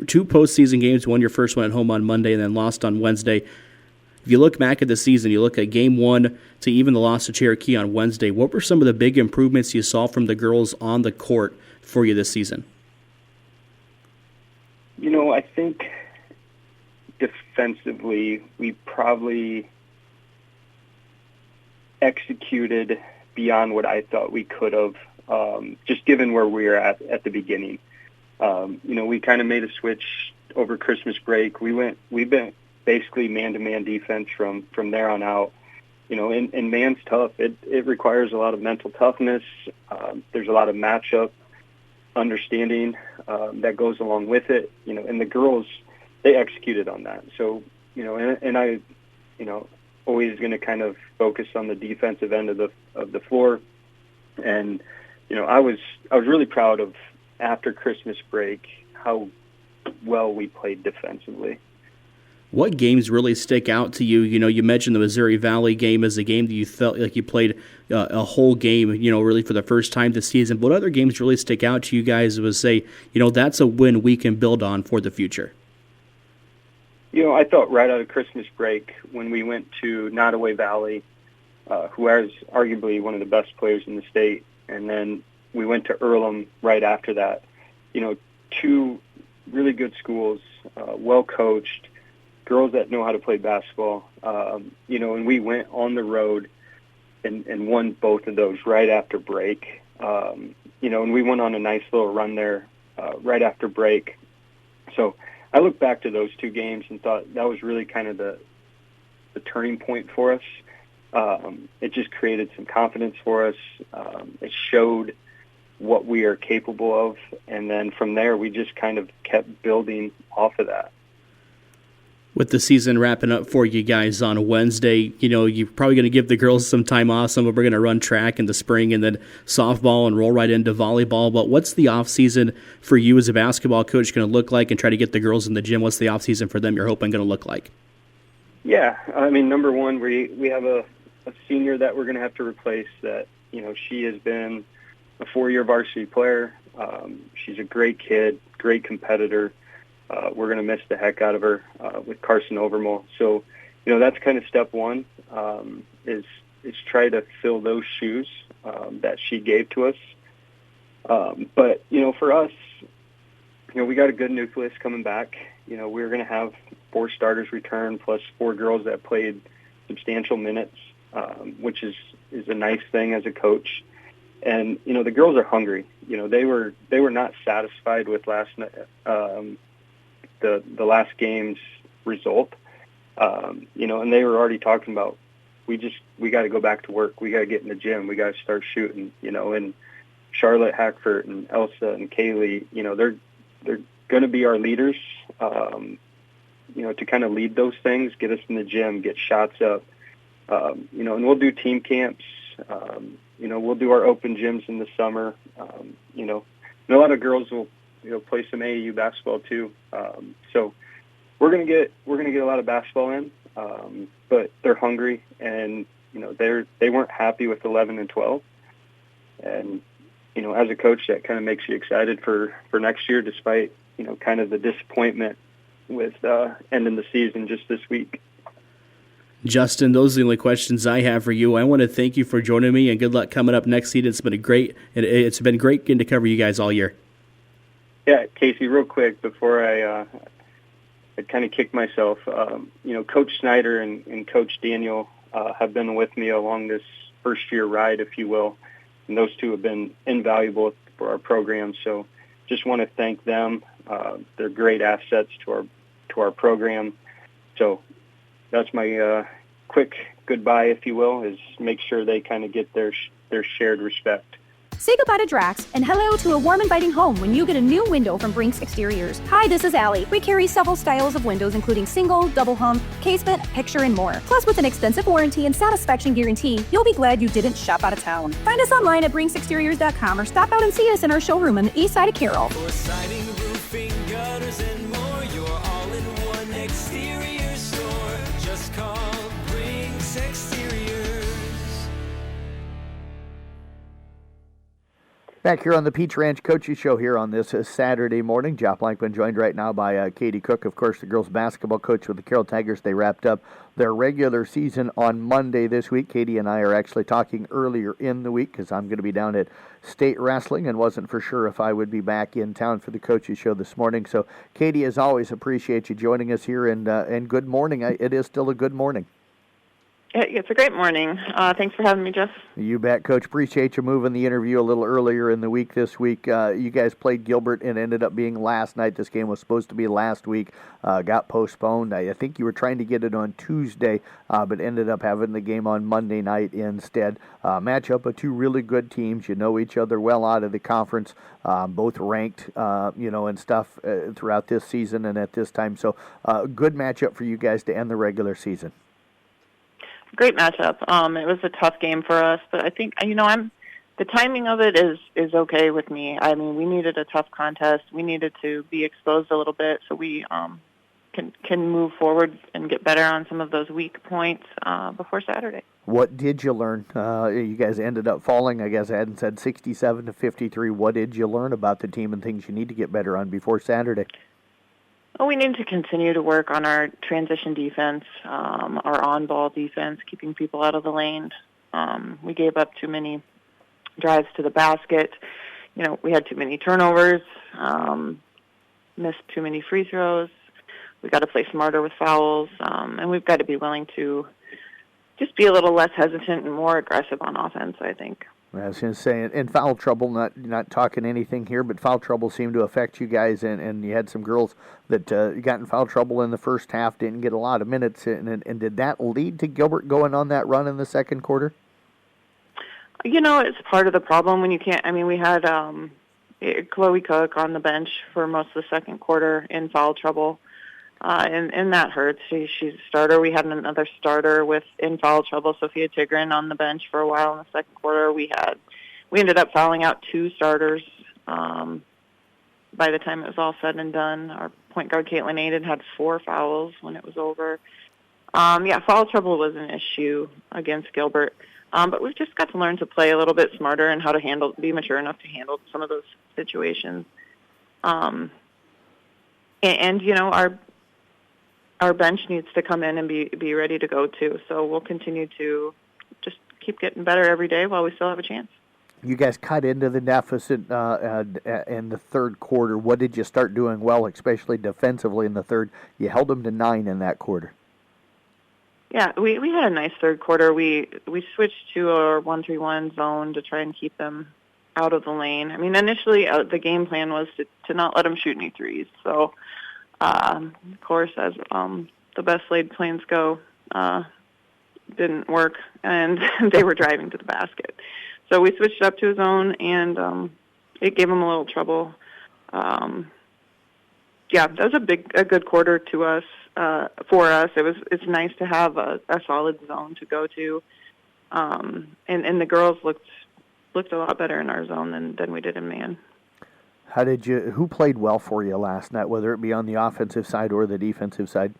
two postseason games, won your first one at home on Monday and then lost on Wednesday. If you look back at the season, you look at game 1 to even the loss to Cherokee on Wednesday, what were some of the big improvements you saw from the girls on the court for you this season? I think defensively we probably executed beyond what I thought we could have, just given where we were at the beginning. We kind of made a switch over Christmas break. We've been basically man-to-man defense from there on out. And man's tough. It requires a lot of mental toughness. There's a lot of matchup understanding that goes along with it. And the girls, they executed on that. So, and I, always going to kind of focus on the defensive end of the floor. And, I was really proud of, after Christmas break, how well we played defensively. What games really stick out to you? You mentioned the Missouri Valley game as a game that you felt like you played a whole game, really for the first time this season. But what other games really stick out to you guys was say, that's a win we can build on for the future? I thought right out of Christmas break when we went to Nottoway Valley, who is arguably one of the best players in the state, and then we went to Earlham right after that. Two really good schools, well coached, girls that know how to play basketball, and we went on the road and won both of those right after break. And we went on a nice little run there right after break. So I look back to those two games and thought that was really kind of the turning point for us. It just created some confidence for us. It showed what we are capable of, and then from there we just kind of kept building off of that. With the season wrapping up for you guys on Wednesday, you're probably going to give the girls some time off. Some of them are going to run track in the spring and then softball and roll right into volleyball. But what's the off season for you as a basketball coach going to look like, and try to get the girls in the gym? What's the off season for them you're hoping going to look like? Yeah, number one, we have a senior that we're going to have to replace that, she has been a 4-year varsity player. She's a great kid, great competitor. We're going to miss the heck out of her with Carson Overmole. So, that's kind of step one, is try to fill those shoes that she gave to us. But, for us, we got a good nucleus coming back. We're going to have 4 starters return plus 4 girls that played substantial minutes, which is a nice thing as a coach. And, the girls are hungry. They were not satisfied with last night. The last game's result, and they were already talking about, we got to go back to work. We got to get in the gym. We got to start shooting, and Charlotte Hackford and Elsa and Kaylee, they're going to be our leaders, to kind of lead those things, get us in the gym, get shots up, and we'll do team camps. We'll do our open gyms in the summer. And a lot of girls will, play some AAU basketball too. So we're gonna get a lot of basketball in, but they're hungry, and they weren't happy with 11 and 12, and as a coach, that kind of makes you excited for next year, despite kind of the disappointment with ending the season just this week. Justin, those are the only questions I have for you. I want to thank you for joining me, and good luck coming up next season. It's been great getting to cover you guys all year. Yeah, Casey, real quick before I kind of kick myself, Coach Snyder and Coach Daniel have been with me along this first-year ride, if you will, and those two have been invaluable for our program. So just want to thank them. They're great assets to our program. So that's my quick goodbye, if you will, is make sure they kind of get their shared respect. Say goodbye to Drax and hello to a warm, inviting home when you get a new window from Brinks Exteriors. Hi, this is Allie. We carry several styles of windows, including single, double hump, casement, picture, and more. Plus, with an extensive warranty and satisfaction guarantee, you'll be glad you didn't shop out of town. Find us online at brinksexteriors.com or stop out and see us in our showroom on the east side of Carroll. For siding, roofing, gutters, and more, your all-in-one exterior store. Just call Brinks Exteriors. Back here on the Peach Ranch Coaches Show here on this Saturday morning. Jeff Blankman joined right now by Katie Cook, of course, the girls basketball coach with the Carroll Tigers. They wrapped up their regular season on Monday this week. Katie and I are actually talking earlier in the week because I'm going to be down at state wrestling and wasn't for sure if I would be back in town for the Coaches Show this morning. So, Katie, as always, appreciate you joining us here, and good morning. It is still a good morning. It's a great morning. Thanks for having me, Jeff. You bet, Coach. Appreciate you moving the interview a little earlier in the week this week. You guys played Gilbert and ended up being last night. This game was supposed to be last week, got postponed. I think you were trying to get it on Tuesday, but ended up having the game on Monday night instead. Matchup of two really good teams. You know each other well out of the conference, both ranked, and stuff throughout this season and at this time. So good matchup for you guys to end the regular season. Great matchup. It was a tough game for us, but I think the timing of it is okay with me. I mean, we needed a tough contest. We needed to be exposed a little bit so we can move forward and get better on some of those weak points before Saturday. What did you learn? You guys ended up falling, I guess I hadn't said 67-53. What did you learn about the team and things you need to get better on before Saturday? Well, we need to continue to work on our transition defense, our on-ball defense, keeping people out of the lane. We gave up too many drives to the basket. We had too many turnovers, missed too many free throws. We got to play smarter with fouls, and we've got to be willing to just be a little less hesitant and more aggressive on offense, I think. I was going to say, and foul trouble, not talking anything here, but foul trouble seemed to affect you guys, and you had some girls that got in foul trouble in the first half, didn't get a lot of minutes, and did that lead to Gilbert going on that run in the second quarter? It's part of the problem when you can't. I mean, we had Chloe Cook on the bench for most of the second quarter in foul trouble, and that hurts. She's a starter. We had another starter in foul trouble, Sophia Tigran, on the bench for a while in the second quarter. We ended up fouling out two starters by the time it was all said and done. Our point guard, Caitlin Aiden, had 4 fouls when it was over. Foul trouble was an issue against Gilbert. But we've just got to learn to play a little bit smarter and how to be mature enough to handle some of those situations. Our bench needs to come in and be ready to go too. So we'll continue to just keep getting better every day while we still have a chance. You guys cut into the deficit in the third quarter. What did you start doing well, especially defensively in the third? You held them to 9 in that quarter. Yeah, we had a nice third quarter. We switched to our 1-3-1 zone to try and keep them out of the lane. I mean, initially the game plan was to not let them shoot any threes. So, of course, as the best laid plans go, didn't work, and they were driving to the basket. So we switched up to a zone, and it gave them a little trouble. That was a good quarter to us. For us, it's nice to have a solid zone to go to, and the girls looked a lot better in our zone than we did in man. Who played well for you last night, whether it be on the offensive side or the defensive side?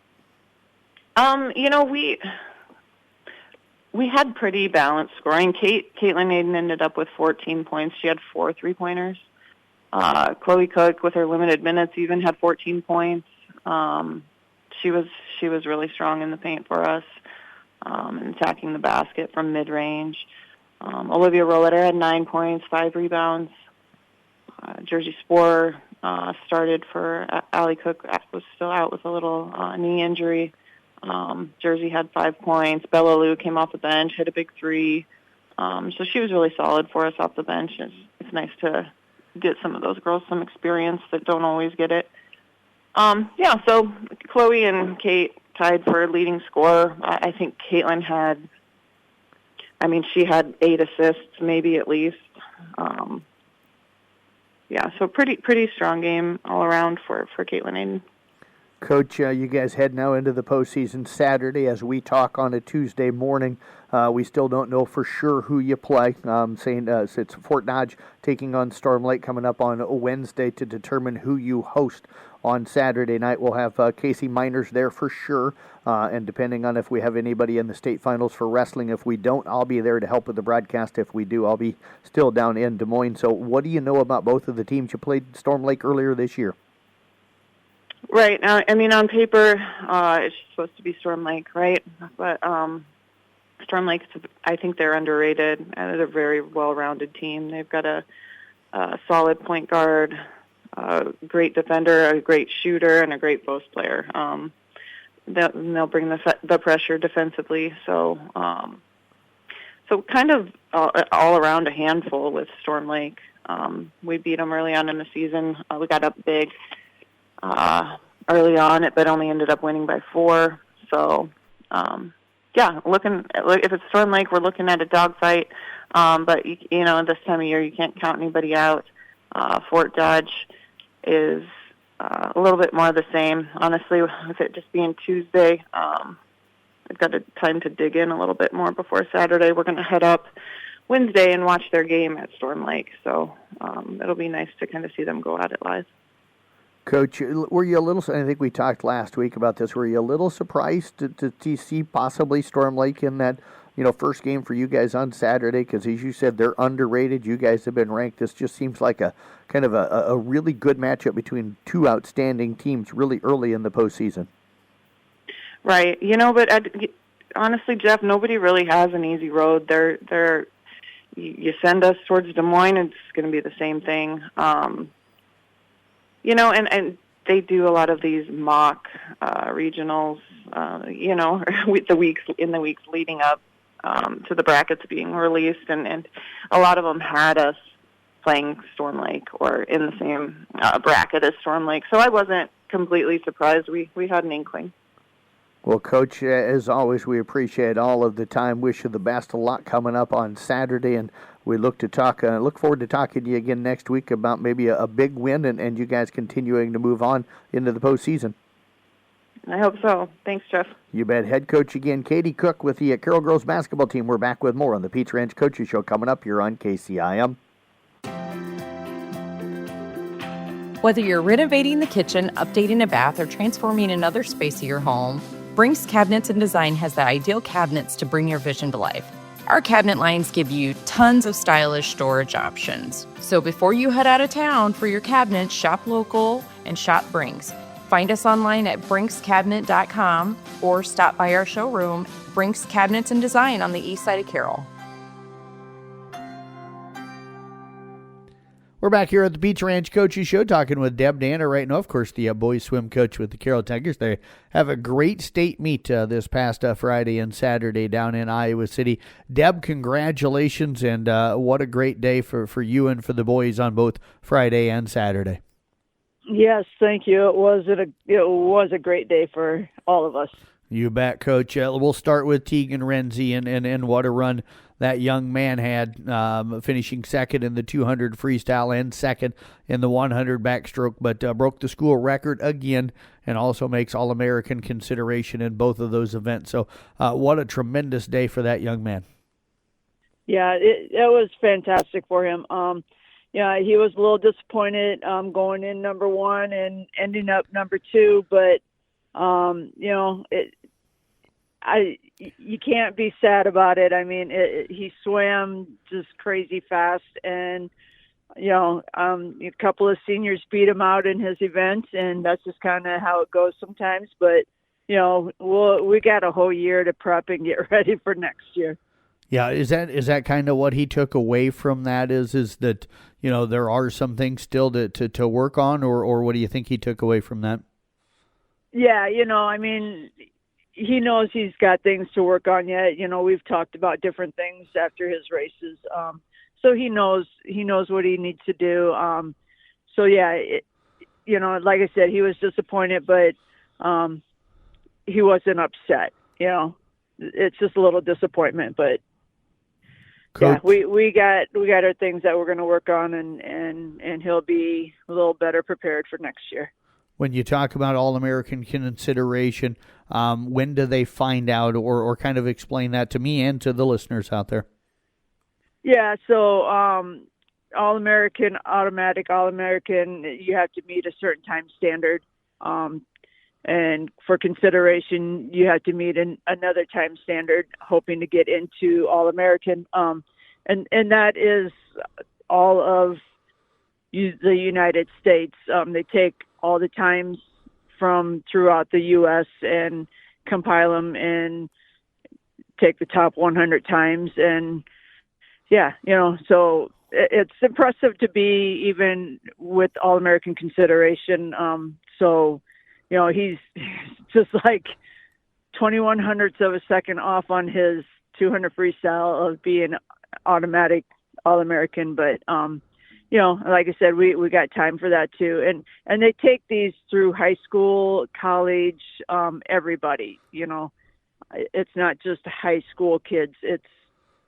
We had pretty balanced scoring. Caitlin Aiden ended up with 14 points. She had 4 3-pointers. Chloe Cook, with her limited minutes, even had 14 points. She was really strong in the paint for us, and attacking the basket from mid-range. Olivia Roletter had 9 points, 5 rebounds. Jersey Sporer started for Allie Cook, was still out with a little knee injury. Jersey had 5 points. Bella Lou came off the bench, hit a big 3. So she was really solid for us off the bench. It's nice to get some of those girls some experience that don't always get it. So Chloe and Kate tied for leading scorer. I think Caitlin had, she had 8 assists, maybe at least. So pretty strong game all around for Caitlin Aiden. Coach, you guys head now into the postseason Saturday as we talk on a Tuesday morning. We still don't know for sure who you play. It's Fort Dodge taking on Storm Lake coming up on Wednesday to determine who you host on Saturday night. We'll have Casey Miners there for sure, and depending on if we have anybody in the state finals for wrestling. If we don't, I'll be there to help with the broadcast. If we do, I'll be still down in Des Moines. So what do you know about both of the teams? You played Storm Lake earlier this year. Right. On paper, it's supposed to be Storm Lake, right? But Storm Lake, I think they're underrated, and they're a very well-rounded team. They've got a solid point guard, a great defender, a great shooter, and a great post player. They'll bring the pressure defensively. So kind of all around a handful with Storm Lake. We beat them early on in the season. We got up big early on, but only ended up winning by 4. So, if it's Storm Lake, we're looking at a dogfight. But this time of year, you can't count anybody out. Fort Dodge is a little bit more of the same. Honestly, with it just being Tuesday, I've got time to dig in a little bit more before Saturday. We're going to head up Wednesday and watch their game at Storm Lake. So it'll be nice to kind of see them go at it live. Coach, were you a little, I think we talked last week about this, were you a little surprised to see possibly Storm Lake in that, first game for you guys on Saturday? Because as you said, they're underrated. You guys have been ranked. This just seems like a kind of a really good matchup between two outstanding teams really early in the postseason. Right. But honestly, Jeff, nobody really has an easy road. You send us towards Des Moines, it's going to be the same thing. And they do a lot of these mock regionals, the weeks leading up to the brackets being released, and a lot of them had us playing Storm Lake or in the same bracket as Storm Lake. So I wasn't completely surprised. We had an inkling. Well, Coach, as always, we appreciate all of the time. Wish you the best. A lot coming up on Saturday, and we look forward to talking to you again next week about maybe a big win and you guys continuing to move on into the postseason. I hope so. Thanks, Jeff. You bet. Head coach again, Katie Cook with the Carroll Girls basketball team. We're back with more on the Peach Ranch Coaches Show coming up here on KCIM. Whether you're renovating the kitchen, updating a bath, or transforming another space of your home, Brinks Cabinets and Design has the ideal cabinets to bring your vision to life. Our cabinet lines give you tons of stylish storage options. So before you head out of town for your cabinets, shop local and shop Brinks. Find us online at brinkscabinet.com or stop by our showroom, Brinks Cabinets and Design on the east side of Carroll. We're back here at the Peach Ranch Coaches Show talking with Deb Danner right now, of course, the boys swim coach with the Carroll Tigers. They have a great state meet this past Friday and Saturday down in Iowa City. Deb, congratulations, and what a great day for you and for the boys on both Friday and Saturday. Yes, thank you. It was a great day for all of us. You bet, Coach. We'll start with Tegan Renzi, and what a run that young man had, finishing second in the 200 freestyle and second in the 100 backstroke, but broke the school record again and also makes All-American consideration in both of those events. So what a tremendous day for that young man. Yeah, it was fantastic for him. He was a little disappointed going in number 1 and ending up number 2, but you can't be sad about it. I mean, he swam just crazy fast, and a couple of seniors beat him out in his event, and that's just kind of how it goes sometimes. But we got a whole year to prep and get ready for next year. Yeah, is that kind of what he took away from that? Is that there are some things still to work on, or what do you think he took away from that? Yeah, he knows he's got things to work on yet. We've talked about different things after his races. So he knows what he needs to do. Like I said, he was disappointed, but he wasn't upset. It's just a little disappointment, but Coach, yeah, we got our things that we're going to work on, and he'll be a little better prepared for next year. when you talk about All-American consideration, when do they find out, or kind of explain that to me and to the listeners out there? Yeah, so All-American, automatic All-American, you have to meet a certain time standard. And for consideration, you have to meet another time standard, hoping to get into All-American. And that is all of the United States. They take all the times from throughout the U.S. and compile them and take the top 100 times. And yeah, so it's impressive to be even with All-American consideration. So, he's just like 0.21 of a second off on his 200 freestyle of being automatic All-American. But, like I said, we got time for that too. And they take these through high school, college, everybody, it's not just high school kids. It's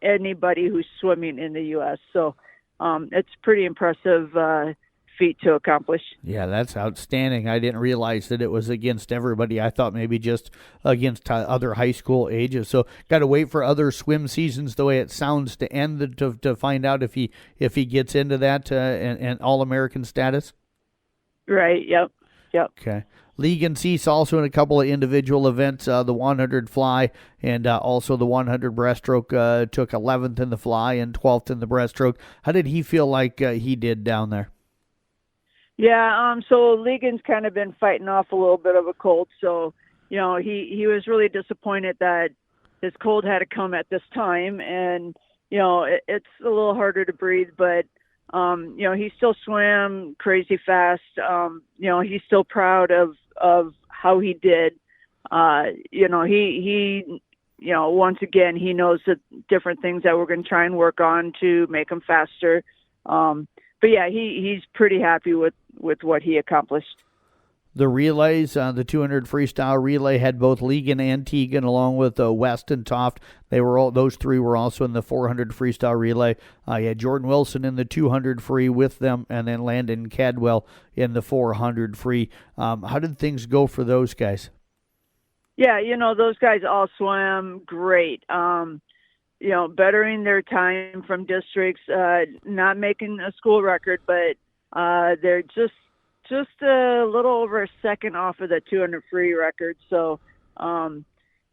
anybody who's swimming in the U.S. So it's pretty impressive feat to accomplish. Yeah, that's outstanding. I didn't realize that it was against everybody. I thought maybe just against other high school ages. So got to wait for other swim seasons, the way it sounds, to end to find out if he gets into that and All-American status. Right. Yep. Okay. League and Cease also in a couple of individual events, the 100 fly and also the 100 breaststroke, took 11th in the fly and 12th in the breaststroke. How did he feel like he did down there? Yeah, so Legan's kind of been fighting off a little bit of a cold, so, he was really disappointed that his cold had to come at this time, and, it's a little harder to breathe, but, he still swam crazy fast. He's still proud of how he did. He once again, he knows the different things that we're going to try and work on to make him faster. But yeah, he's pretty happy with what he accomplished. The relays, the 200 freestyle relay had both Legan and Teagan along with West and Toft. Those three were also in the 400 freestyle relay. You had Jordan Wilson in the 200 free with them, and then Landon Cadwell in the 400 free. How did things go for those guys? Yeah, those guys all swam great. Bettering their time from districts, not making a school record, but they're just a little over a second off of the 200 free record. So,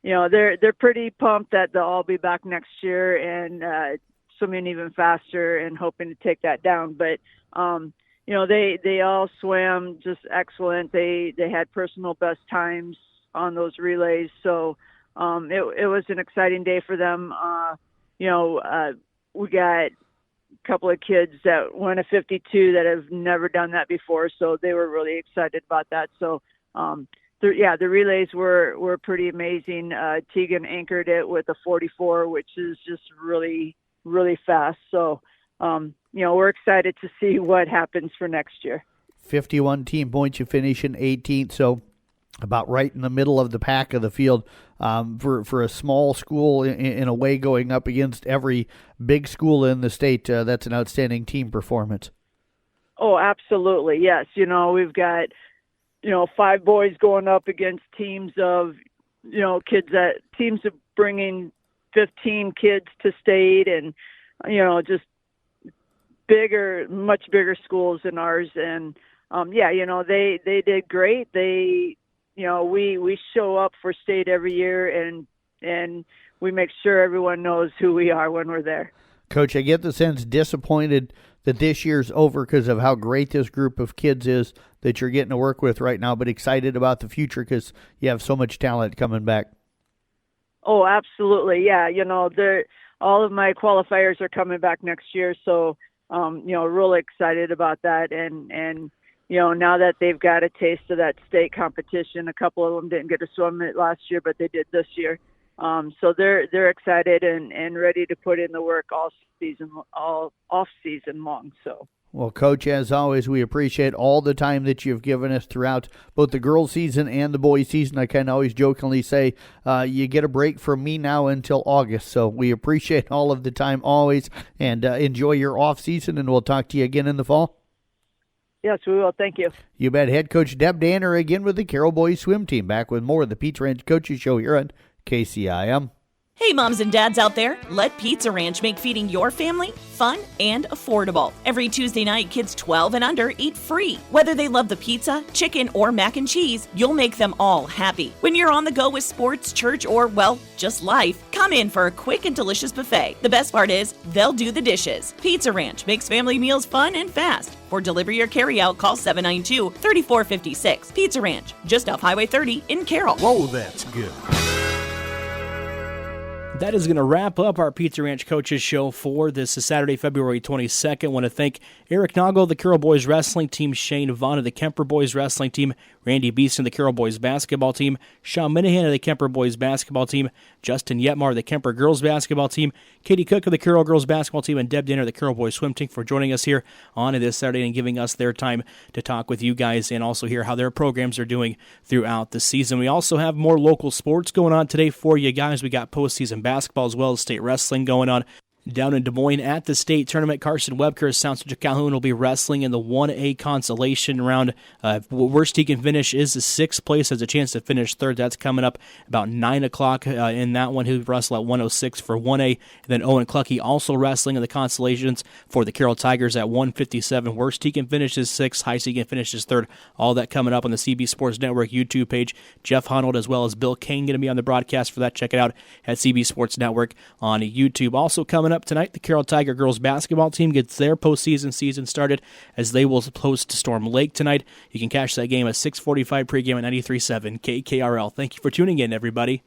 they're pretty pumped that they'll all be back next year and swimming even faster and hoping to take that down. But, they all swam just excellent. They had personal best times on those relays. So, it was an exciting day for them. We got a couple of kids that went a 52 that have never done that before, so they were really excited about that. So, the relays were pretty amazing. Teagan anchored it with a 44, which is just really, really fast. So, we're excited to see what happens for next year. 51 team points, you finish in 18th, so about right in the middle of the pack of the field. For a small school in a way, going up against every big school in the state, that's an outstanding team performance. Oh, absolutely. Yes. We've got, 5 boys going up against teams of, teams of bringing 15 kids to state and, just much bigger schools than ours. And, they did great. We show up for state every year and we make sure everyone knows who we are when we're there. Coach, I get the sense disappointed that this year's over because of how great this group of kids is that you're getting to work with right now, but excited about the future because you have so much talent coming back. Oh, absolutely. Yeah. All of my qualifiers are coming back next year. So, really excited about that. And, now that they've got a taste of that state competition, a couple of them didn't get to swim it last year, but they did this year. So they're excited and ready to put in the work all off season long. So Well, Coach, as always, we appreciate all the time that you've given us throughout both the girls' season and the boys' season. I kind of always jokingly say you get a break from me now until August. So we appreciate all of the time always, and enjoy your off season, and we'll talk to you again in the fall. Yes, we will. Thank you. You bet. Head coach Deb Danner again with the Carroll boys swim team. Back with more of the Peach Ranch Coaches Show here on KCIM. Hey, moms and dads out there, let Pizza Ranch make feeding your family fun and affordable. Every Tuesday night, kids 12 and under eat free. Whether they love the pizza, chicken, or mac and cheese, you'll make them all happy. When you're on the go with sports, church, or, well, just life, come in for a quick and delicious buffet. The best part is, they'll do the dishes. Pizza Ranch makes family meals fun and fast. For delivery or carryout, call 792-3456. Pizza Ranch, just off Highway 30 in Carroll. Whoa, that's good. That is going to wrap up our Pizza Ranch Coaches Show for this Saturday, February 22nd. I want to thank Eric Nagl, the Carroll Boys Wrestling Team, Shane Vaughn of the Kemper Boys Wrestling Team, Randy Bissen of the Carroll Boys Basketball Team, Sean Minahan of the Kemper Boys Basketball Team, Justin Yetmar of the Kemper Girls Basketball Team, Katie Cook of the Carroll Girls Basketball Team, and Deb Danner of the Carroll Boys Swim Team for joining us here on this Saturday and giving us their time to talk with you guys and also hear how their programs are doing throughout the season. We also have more local sports going on today for you guys. We got postseason basketball as well as state wrestling going on. Down in Des Moines at the state tournament, Carson Webker of South Central Calhoun will be wrestling in the 1A consolation round. Worst he can finish is the 6th place, has a chance to finish 3rd. That's coming up about 9 o'clock in that one. He'll wrestle at 106 for 1A. And then Owen Cluckey also wrestling in the consolations for the Carroll Tigers at 157. Worst he can finish is 6th, highest he can finish is 3rd. All that coming up on the CB Sports Network YouTube page. Jeff Hunold as well as Bill Kane going to be on the broadcast for that. Check it out at CB Sports Network on YouTube. Also coming up tonight, the Carroll Tiger girls basketball team gets their postseason season started as they will host Storm Lake tonight. You can catch that game at 6:45 pregame at 93.7 KKRL. Thank you for tuning in, everybody.